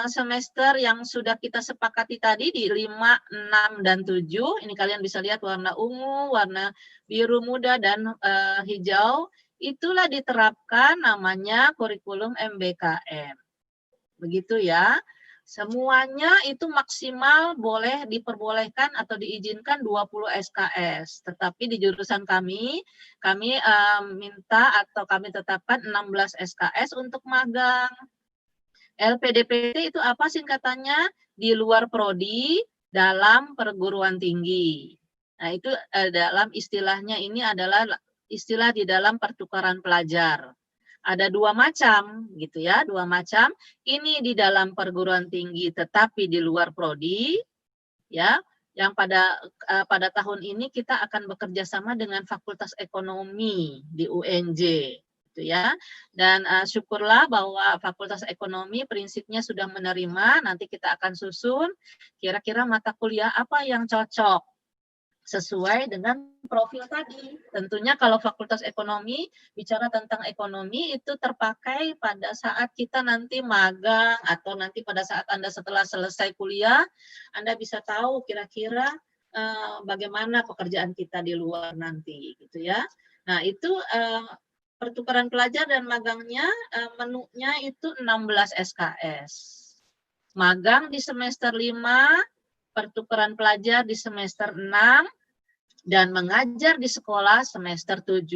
semester yang sudah kita sepakati tadi di 5, 6, dan 7, ini kalian bisa lihat warna ungu, warna biru muda, dan hijau, itulah diterapkan namanya kurikulum MBKM. Begitu ya. Semuanya itu maksimal boleh diperbolehkan atau diizinkan 20 SKS. Tetapi di jurusan kami minta atau kami tetapkan 16 SKS untuk magang. LPDPT itu apa singkatannya? Di luar prodi dalam perguruan tinggi. Nah, itu dalam istilahnya ini adalah istilah di dalam pertukaran pelajar. Ada 2 macam gitu ya, 2 macam. Ini di dalam perguruan tinggi tetapi di luar prodi ya. Yang pada tahun ini kita akan bekerja sama dengan Fakultas Ekonomi di UNJ gitu ya. Dan syukurlah bahwa Fakultas Ekonomi prinsipnya sudah menerima, nanti kita akan susun kira-kira mata kuliah apa yang cocok sesuai dengan profil tadi. Tentunya kalau Fakultas Ekonomi, bicara tentang ekonomi itu terpakai pada saat kita nanti magang atau nanti pada saat Anda setelah selesai kuliah, Anda bisa tahu kira-kira bagaimana pekerjaan kita di luar nanti gitu ya. Nah, itu pertukaran pelajar dan magangnya menunya itu 16 SKS. Magang di semester 5, pertukaran pelajar di semester 6, dan mengajar di sekolah semester 7.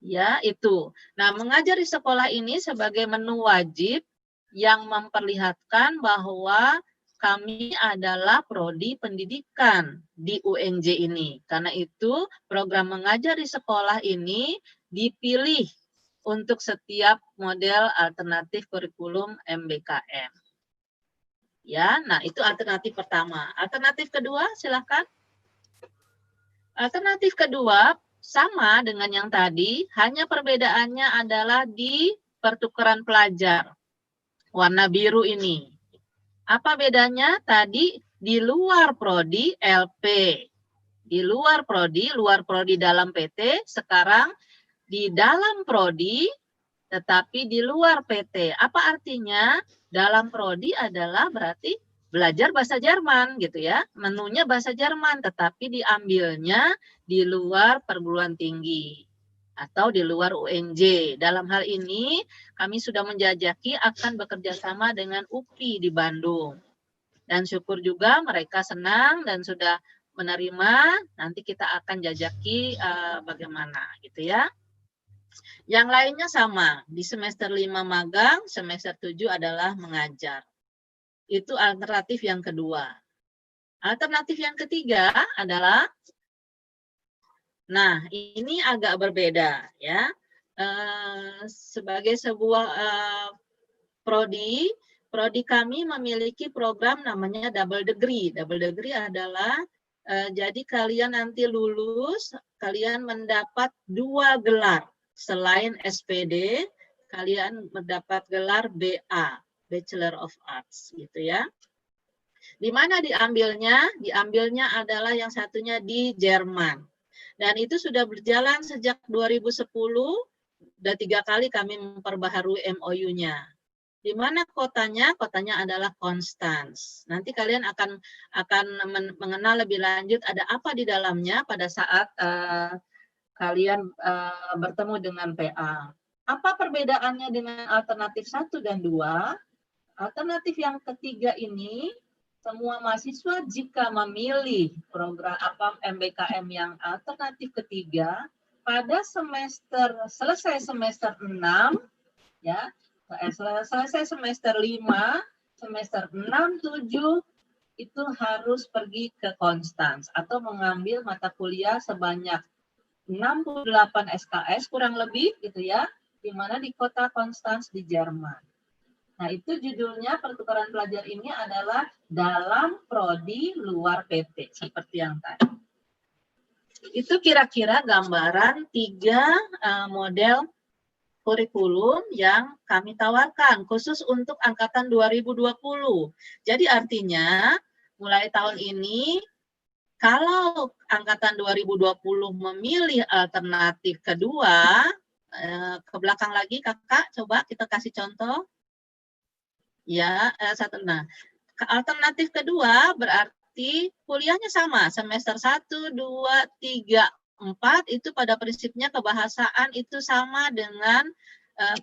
Ya, itu. Nah, mengajar di sekolah ini sebagai menu wajib yang memperlihatkan bahwa kami adalah prodi pendidikan di UNJ ini. Karena itu program mengajar di sekolah ini dipilih untuk setiap model alternatif kurikulum MBKM. Ya, nah itu alternatif pertama. Alternatif kedua, silakan. Alternatif kedua sama dengan yang tadi, hanya perbedaannya adalah di pertukaran pelajar. Warna biru ini. Apa bedanya? Tadi di luar prodi LP. Di luar prodi dalam PT, sekarang di dalam prodi tetapi di luar PT. Apa artinya? Dalam prodi adalah berarti belajar bahasa Jerman gitu ya. Menunya bahasa Jerman tetapi diambilnya di luar perguruan tinggi atau di luar UNJ. Dalam hal ini kami sudah menjajaki akan bekerja sama dengan UPI di Bandung. Dan syukur juga mereka senang dan sudah menerima. Nanti kita akan jajaki bagaimana gitu ya. Yang lainnya sama, di semester 5 magang, semester 7 adalah mengajar. Itu alternatif yang kedua. Alternatif yang ketiga adalah, nah ini agak berbeda ya. Sebagai sebuah prodi kami memiliki program namanya double degree. Double degree adalah jadi kalian nanti lulus, kalian mendapat 2 gelar. Selain SPD, kalian mendapat gelar BA, Bachelor of Arts, gitu ya. Di mana diambilnya? Diambilnya adalah yang satunya di Jerman. Dan itu sudah berjalan sejak 2010, sudah 3 kali kami memperbaharui MOU-nya. Di mana kotanya? Kotanya adalah Konstanz. Nanti kalian akan mengenal lebih lanjut ada apa di dalamnya pada saat kalian bertemu dengan PA. Apa perbedaannya dengan alternatif 1 dan 2? Alternatif yang ketiga ini, semua mahasiswa jika memilih program MBKM yang alternatif ketiga, pada selesai semester 6, ya, selesai semester 5, semester 6, 7, itu harus pergi ke Konstanz atau mengambil mata kuliah sebanyak 68 SKS kurang lebih gitu ya, di mana di kota Konstanz di Jerman. Nah, itu judulnya pertukaran pelajar ini adalah dalam prodi luar PT seperti yang tadi. Itu kira-kira gambaran 3 model kurikulum yang kami tawarkan khusus untuk angkatan 2020. Jadi artinya mulai tahun ini kalau angkatan 2020 memilih alternatif kedua, ke belakang lagi kakak, coba kita kasih contoh. Ya, nah, alternatif kedua berarti kuliahnya sama, semester 1, 2, 3, 4 itu pada prinsipnya kebahasaan itu sama dengan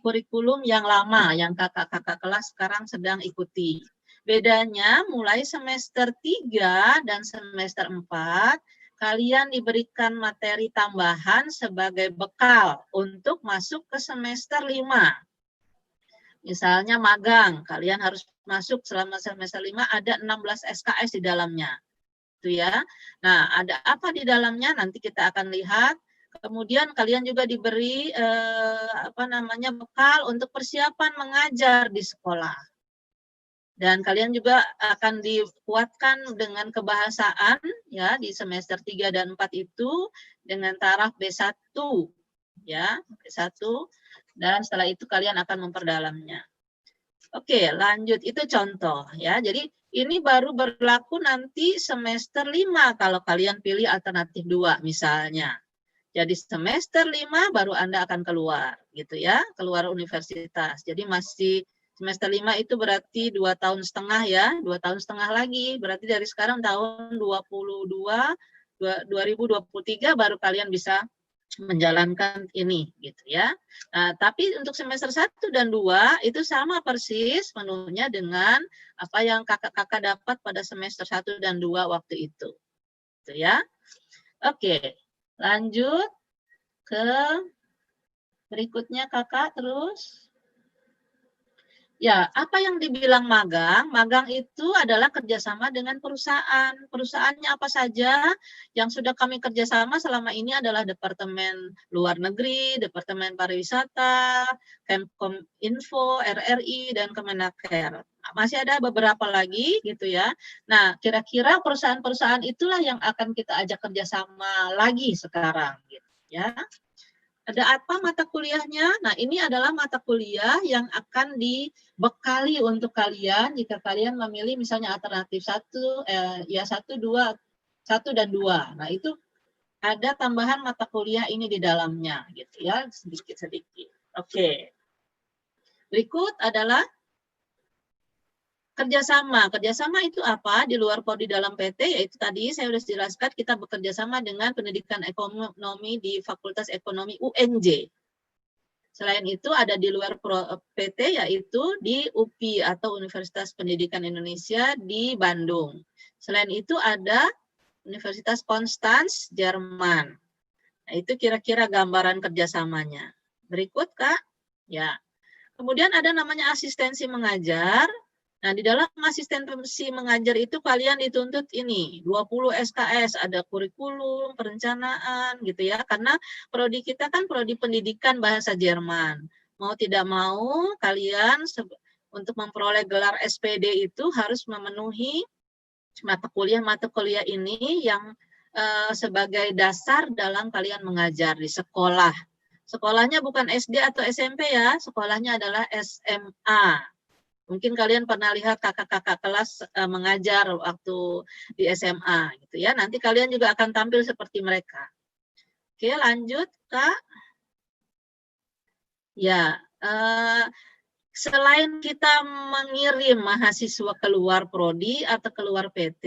kurikulum yang lama, yang kakak-kakak kelas sekarang sedang ikuti. Bedanya mulai semester 3 dan semester 4, kalian diberikan materi tambahan sebagai bekal untuk masuk ke semester 5. Misalnya magang, kalian harus masuk selama semester 5 ada 16 SKS di dalamnya. Itu ya. Nah, ada apa di dalamnya nanti kita akan lihat. Kemudian kalian juga diberi bekal untuk persiapan mengajar di sekolah. Dan kalian juga akan dikuatkan dengan kebahasaan ya di semester 3 dan 4 itu dengan taraf B1 ya, B1 dan setelah itu kalian akan memperdalamnya. Oke, lanjut itu contoh ya. Jadi ini baru berlaku nanti semester 5 kalau kalian pilih alternatif 2 misalnya. Jadi semester 5 baru Anda akan keluar gitu ya, keluar universitas. Jadi masih semester 5 itu berarti 2 tahun setengah ya, 2 tahun setengah lagi. Berarti dari sekarang tahun 2023 baru kalian bisa menjalankan ini gitu ya. Nah, tapi untuk semester 1 dan 2 itu sama persis penuhnya dengan apa yang kakak-kakak dapat pada semester 1 dan 2 waktu itu. Gitu ya. Oke, lanjut ke berikutnya kakak terus. Ya, apa yang dibilang magang? Magang itu adalah kerjasama dengan perusahaan. Perusahaannya apa saja yang sudah kami kerjasama selama ini adalah Departemen Luar Negeri, Departemen Pariwisata, Kemkominfo, RRI, dan Kemenaker. Masih ada beberapa lagi gitu ya. Nah, kira-kira perusahaan-perusahaan itulah yang akan kita ajak kerjasama lagi sekarang gitu ya. Ada apa mata kuliahnya? Nah, ini adalah mata kuliah yang akan dibekali untuk kalian jika kalian memilih misalnya alternatif 1, 2, 1 dan 2. Nah, itu ada tambahan mata kuliah ini di dalamnya gitu ya, sedikit-sedikit. Oke. Berikut adalah kerjasama. Kerjasama itu apa? Di luar prodi dalam PT, yaitu tadi saya sudah jelaskan kita bekerja sama dengan pendidikan ekonomi di Fakultas Ekonomi UNJ. Selain itu ada di luar PT, yaitu di UPI atau Universitas Pendidikan Indonesia di Bandung. Selain itu ada Universitas Konstanz, Jerman. Nah, itu kira-kira gambaran kerjasamanya. Berikut, Kak. Ya. Kemudian ada namanya asistensi mengajar. Nah, di dalam asistensi mengajar itu kalian dituntut ini, 20 SKS, ada kurikulum, perencanaan, gitu ya. Karena prodi kita kan prodi pendidikan bahasa Jerman. Mau tidak mau, kalian untuk memperoleh gelar SPD itu harus memenuhi mata kuliah ini yang sebagai dasar dalam kalian mengajar di sekolah. Sekolahnya bukan SD atau SMP ya, sekolahnya adalah SMA. Mungkin kalian pernah lihat kakak-kakak kelas mengajar waktu di SMA gitu ya. Nanti kalian juga akan tampil seperti mereka. Oke, lanjut, Kak. Ya, selain kita mengirim mahasiswa keluar prodi atau keluar PT,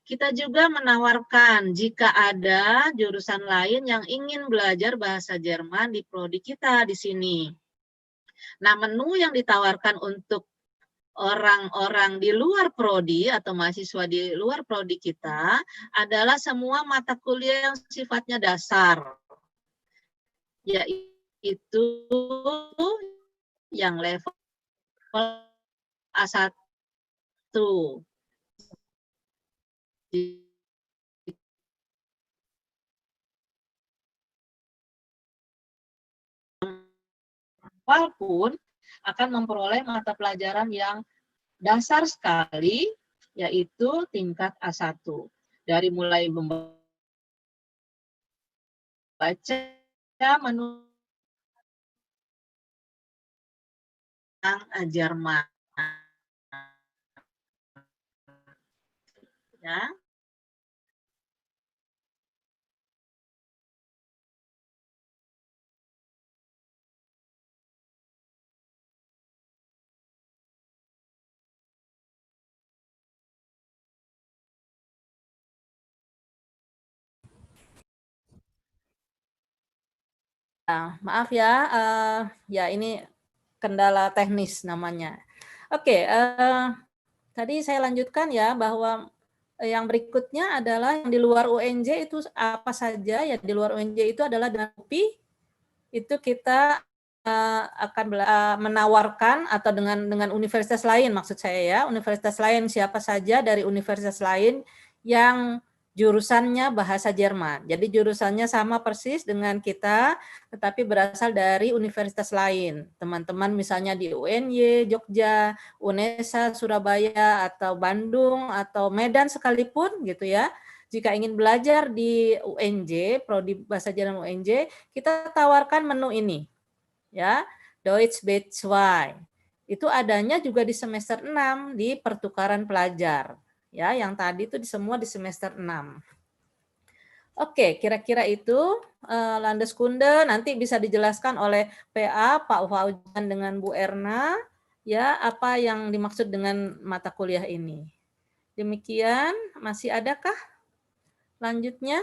kita juga menawarkan jika ada jurusan lain yang ingin belajar bahasa Jerman di prodi kita di sini. Nah, menu yang ditawarkan untuk orang-orang di luar prodi atau mahasiswa di luar prodi kita adalah semua mata kuliah yang sifatnya dasar, yaitu yang level A1. Walaupun akan memperoleh mata pelajaran yang dasar sekali, yaitu tingkat A1. Dari mulai membaca, menulis, Jerman. Ya.
Maaf ya, ya ini kendala teknis namanya. Oke, tadi saya lanjutkan ya bahwa yang berikutnya adalah yang di luar UNJ itu apa saja ya. Di luar UNJ itu adalah dengan UPI itu kita akan menawarkan atau dengan universitas lain maksud saya ya, universitas lain siapa saja dari universitas lain yang jurusannya bahasa Jerman. Jadi jurusannya sama persis dengan kita, tetapi berasal dari universitas lain. Teman-teman misalnya di UNY, Jogja, UNESA, Surabaya, atau Bandung, atau Medan sekalipun gitu ya. Jika ingin belajar di UNJ, Prodi Bahasa Jerman UNJ, kita tawarkan menu ini. Ya, Deutsch B2. Itu adanya juga di semester 6 di pertukaran pelajar. Ya, yang tadi itu semua di semester 6. Oke, kira-kira itu Landeskunde nanti bisa dijelaskan oleh PA Pak Fauzan dengan Bu Erna ya apa yang dimaksud dengan mata kuliah ini. Demikian, masih adakah lanjutnya?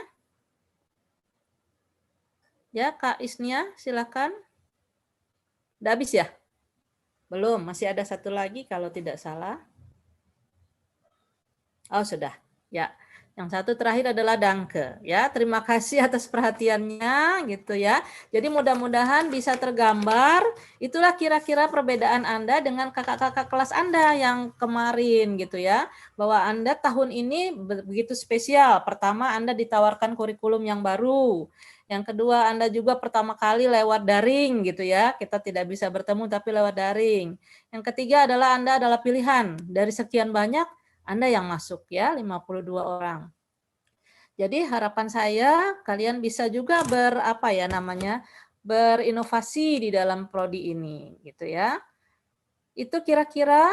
Ya, Kak Isnia, silakan. Udah habis ya? Belum, masih ada satu lagi kalau tidak salah. Oh, sudah. Ya. Yang satu terakhir adalah danke ya. Terima kasih atas perhatiannya gitu ya. Jadi mudah-mudahan bisa tergambar itulah kira-kira perbedaan Anda dengan kakak-kakak kelas Anda yang kemarin gitu ya. Bahwa Anda tahun ini begitu spesial. Pertama, Anda ditawarkan kurikulum yang baru. Yang kedua, Anda juga pertama kali lewat daring gitu ya. Kita tidak bisa bertemu tapi lewat daring. Yang ketiga adalah Anda adalah pilihan dari sekian banyak Anda yang masuk ya, 52 orang. Jadi harapan saya kalian bisa juga berinovasi di dalam prodi ini gitu ya. Itu kira-kira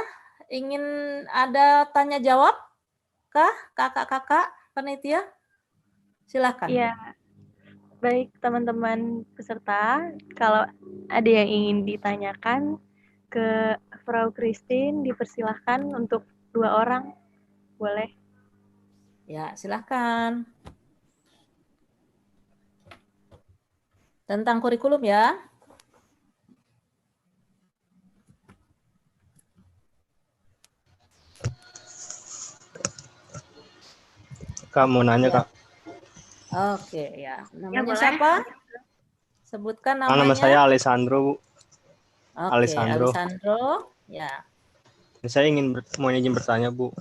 ingin ada tanya jawab kah kakak-kakak panitia? Silakan.
Iya. Baik teman-teman peserta, kalau ada yang ingin ditanyakan ke Frau Christine, dipersilahkan untuk 2 orang. Boleh?
Ya, silahkan. Tentang kurikulum ya.
Kak, mau nanya,
Ya.
Kak.
Oke, ya. Namanya
boleh.
siapa? Sebutkan namanya.
Nama saya Alessandro, Bu.
Oke,
Alessandro.
Alessandro. Ya.
Saya mau izin bertanya, Bu.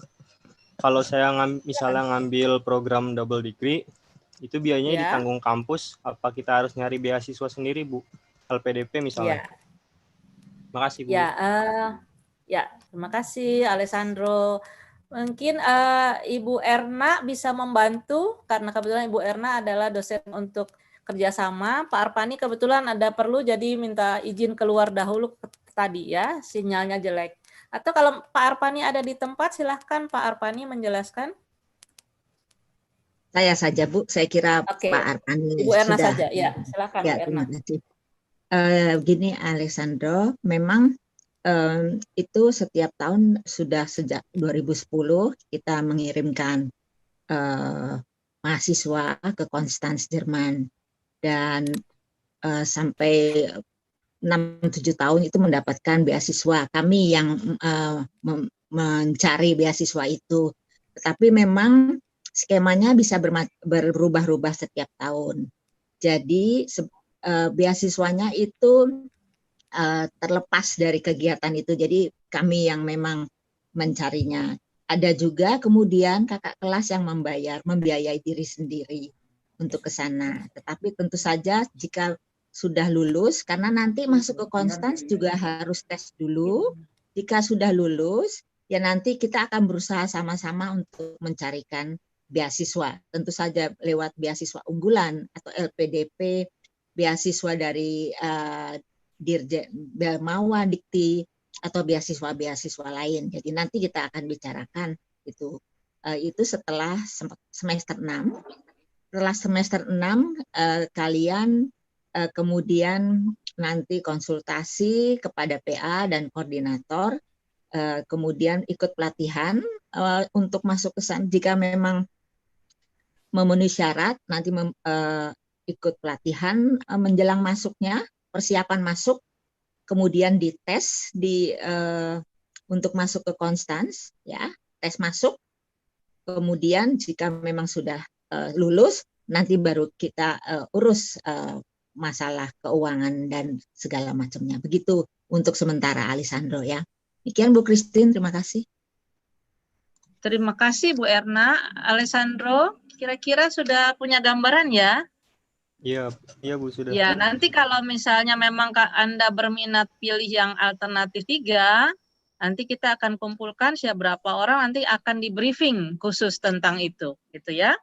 Kalau saya misalnya ngambil program double degree, itu biayanya
Ya.
ditanggung kampus, apa kita harus nyari beasiswa sendiri, Bu? LPDP misalnya.
Ya.
Makasih, Bu.
Ya, terima kasih Alessandro. Mungkin Ibu Erna bisa membantu karena kebetulan Ibu Erna adalah dosen untuk kerjasama. Pak Arpani kebetulan ada perlu jadi minta izin keluar dahulu tadi ya, sinyalnya jelek. Atau kalau Pak Arpani ada di tempat, silahkan Pak Arpani menjelaskan.
Saya saja, Bu. Saya kira
Oke.
Pak Arpani
Ibu Erna
sudah.
saja, ya. Silakan
Ya,
Bu Erna.
terima kasih. Gini, Alessandro, memang itu setiap tahun sudah sejak 2010 kita mengirimkan mahasiswa ke Konstanz, Jerman, dan sampai 6-7 tahun itu mendapatkan beasiswa. Kami yang mencari beasiswa itu, tetapi memang skemanya bisa berubah-ubah setiap tahun. Jadi beasiswanya itu terlepas dari kegiatan itu. Jadi kami yang memang mencarinya. Ada juga kemudian kakak kelas yang membiayai diri sendiri untuk ke sana. Tetapi tentu saja jika sudah lulus, karena nanti masuk ke Konstanz juga harus tes dulu. Jika sudah lulus, ya nanti kita akan berusaha sama-sama untuk mencarikan beasiswa. Tentu saja lewat beasiswa unggulan atau LPDP, beasiswa dari Dirjen Belmawa, Dikti, atau beasiswa-beasiswa lain. Jadi nanti kita akan bicarakan itu setelah semester 6. Setelah semester 6 kalian kemudian nanti konsultasi kepada PA dan koordinator, kemudian ikut pelatihan untuk masuk ke sana. Jika memang memenuhi syarat, nanti ikut pelatihan menjelang masuknya, persiapan masuk, kemudian dites untuk masuk ke Konstanz, ya, tes masuk. Kemudian jika memang sudah lulus, nanti baru kita urus masalah keuangan dan segala macamnya. Begitu untuk sementara, Alessandro, ya. Demikian Bu Christine, terima kasih.
Terima kasih Bu Erna. Alessandro, kira-kira sudah punya gambaran ya?
Iya, Bu, sudah.
Ya, nanti kalau misalnya memang Anda berminat pilih yang alternatif 3, nanti kita akan kumpulkan berapa orang, nanti akan di briefing khusus tentang itu, gitu ya.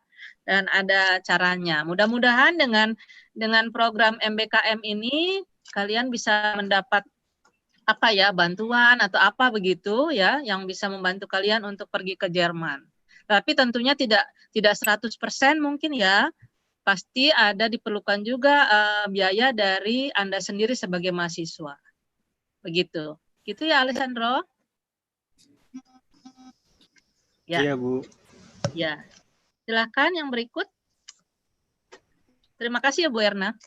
Dan ada caranya. Mudah-mudahan dengan program MBKM ini kalian bisa mendapat bantuan atau apa begitu ya, yang bisa membantu kalian untuk pergi ke Jerman. Tapi tentunya tidak 100% mungkin ya. Pasti ada diperlukan juga biaya dari Anda sendiri sebagai mahasiswa. Begitu. Gitu ya, Alessandro? Ya.
Iya, Bu.
Ya. Silakan yang berikut. Terima kasih ya, Bu Erna.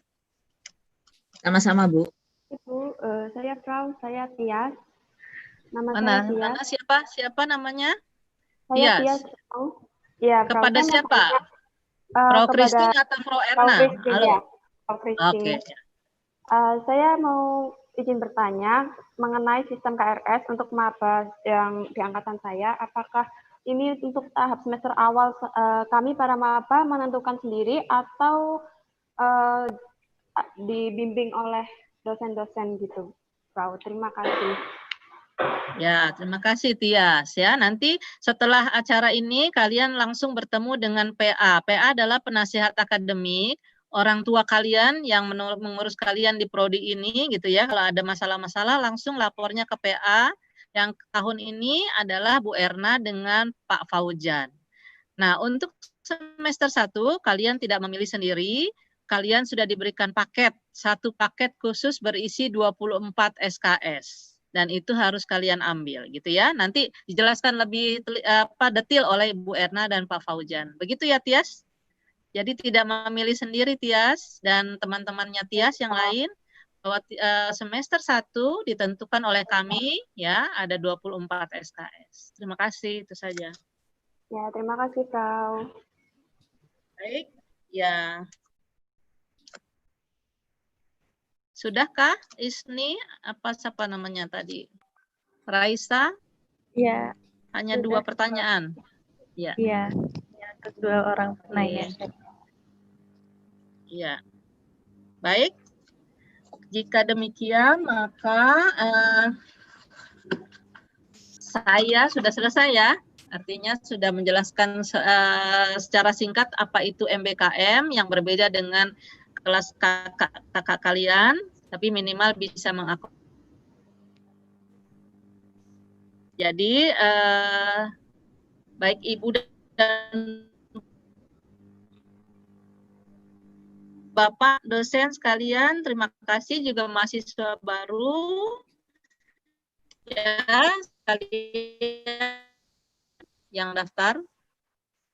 Sama-sama, Bu.
Ibu, saya Frau, saya Tias. Nama
Mana
saya Tias.
siapa namanya?
Saya
Tias.
Tias. Ya,
Kepada
saya mau
siapa?
tanya,
Pro
kepada
Christine atau Pro
Frau
Erna?
Christine
Halo.
ya, Frau
Oke.
Christine. Saya mau izin bertanya mengenai sistem KRS untuk maba yang di angkatan saya. Apakah ini untuk tahap semester awal kami para maba menentukan sendiri atau dibimbing oleh dosen-dosen gitu, Frau? Terima kasih.
Ya, terima kasih Tias. Ya, nanti setelah acara ini kalian langsung bertemu dengan PA. PA adalah penasihat akademik, orang tua kalian yang mengurus kalian di prodi ini gitu ya. Kalau ada masalah-masalah langsung lapornya ke PA. Yang tahun ini adalah Bu Erna dengan Pak Fauzan. Nah, untuk semester 1 kalian tidak memilih sendiri, kalian sudah diberikan paket, satu paket khusus berisi 24 SKS. Dan itu harus kalian ambil gitu ya. Nanti dijelaskan lebih detail oleh Bu Erna dan Pak Fauzan. Begitu ya Tias? Jadi tidak memilih sendiri Tias dan teman-temannya Tias yang lain. Bahwa semester 1 ditentukan oleh kami ya, ada 24 SKS. Terima kasih, itu saja.
Ya, terima kasih Frau.
Baik, ya. Sudahkah Isni, siapa namanya tadi? Raisa?
Ya.
Hanya
Sudah.
2 pertanyaan. Ya.
Iya. Untuk 2 orang penanya.
Iya. Baik. Jika demikian, maka saya sudah selesai ya. Artinya sudah menjelaskan secara singkat apa itu MBKM yang berbeda dengan kelas kakak kalian, tapi minimal bisa mengakomodir. Jadi baik Ibu dan Bapak dosen sekalian, terima kasih juga mahasiswa baru ya sekalian yang daftar.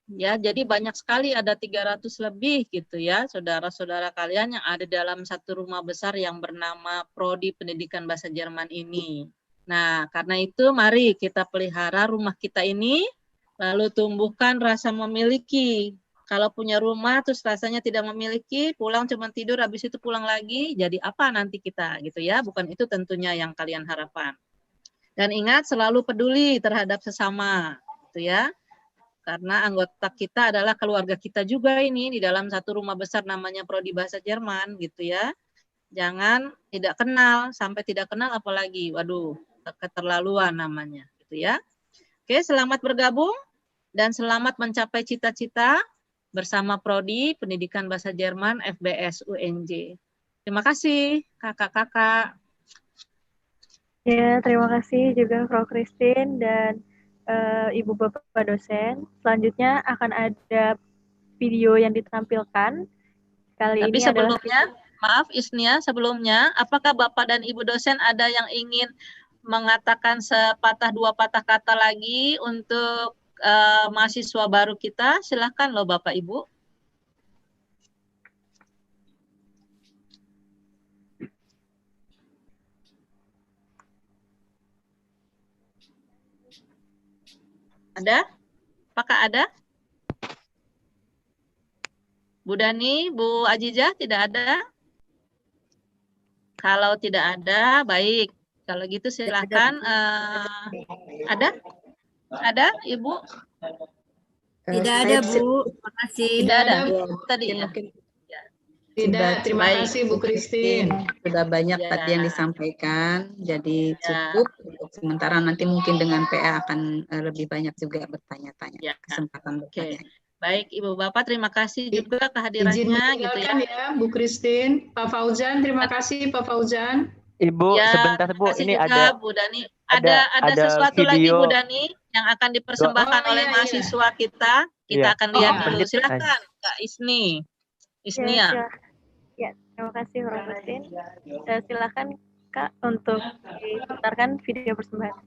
Ya, jadi banyak sekali, ada 300 lebih gitu ya, saudara-saudara kalian yang ada dalam satu rumah besar yang bernama Prodi Pendidikan Bahasa Jerman ini. Nah, karena itu mari kita pelihara rumah kita ini, lalu tumbuhkan rasa memiliki. Kalau punya rumah terus rasanya tidak memiliki, pulang cuma tidur, habis itu pulang lagi, jadi apa nanti kita gitu ya, bukan itu tentunya yang kalian harapkan. Dan ingat selalu peduli terhadap sesama gitu ya. Karena anggota kita adalah keluarga kita juga ini di dalam satu rumah besar namanya Prodi Bahasa Jerman gitu ya. Jangan tidak kenal, sampai tidak kenal apalagi, waduh, keterlaluan namanya gitu ya. Oke, selamat bergabung dan selamat mencapai cita-cita bersama Prodi Pendidikan Bahasa Jerman FBS UNJ. Terima kasih kakak-kakak.
Ya, terima kasih juga Frau Christine dan Ibu Bapak dosen. Selanjutnya akan ada video yang ditampilkan. Kali
Tapi
ini
sebelumnya, maaf Isnia, sebelumnya, apakah Bapak dan Ibu dosen ada yang ingin mengatakan sepatah 2 patah kata lagi untuk mahasiswa baru kita? Silahkan loh Bapak Ibu. Ada? Apakah ada? Bu Dani, Bu Ajijah tidak ada? Kalau tidak ada, baik. Kalau gitu silakan. Ada? Ada, Ibu?
Tidak ada, Bu. Terima kasih.
Tidak ada. Tadi ya.
Tidak, terima kasih Bu Christine.
Sudah banyak tadi yang disampaikan, jadi cukup untuk sementara, nanti mungkin dengan PA akan lebih banyak juga bertanya-tanya, kesempatan bertanya.
Baik, Ibu Bapak, terima kasih juga kehadirannya gitu ya.
Bu Christine, Pak Fauzan, terima kasih Pak Fauzan.
Ibu, sebentar Bu, ini ada
Bu Dani. Ada sesuatu
video
lagi Bu Dani yang akan dipersembahkan oleh mahasiswa kita. Kita akan lihat dulu. Silakan Kak Isni. Isnia.
Ya, terima kasih Frau Christine. Silakan Kak untuk diputarkan video persembahan.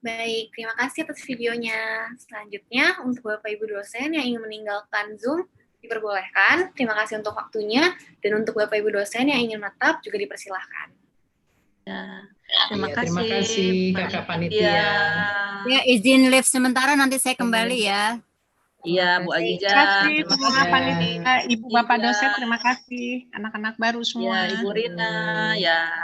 Baik, terima kasih atas videonya. Selanjutnya, untuk Bapak Ibu dosen yang ingin meninggalkan Zoom, diperbolehkan. Terima kasih untuk waktunya. Dan untuk Bapak Ibu dosen yang ingin menetap, juga dipersilahkan.
Ya,
Terima kasih Kakak Panitia.
Ya, izin live sementara, nanti saya kembali ya.
Iya, Bu Aziza.
Terima kasih
Terima
semua
kasih.
panitia, Ibu Bapak dosen, terima kasih. Anak-anak baru semua.
Ya, Ibu Rina, ya.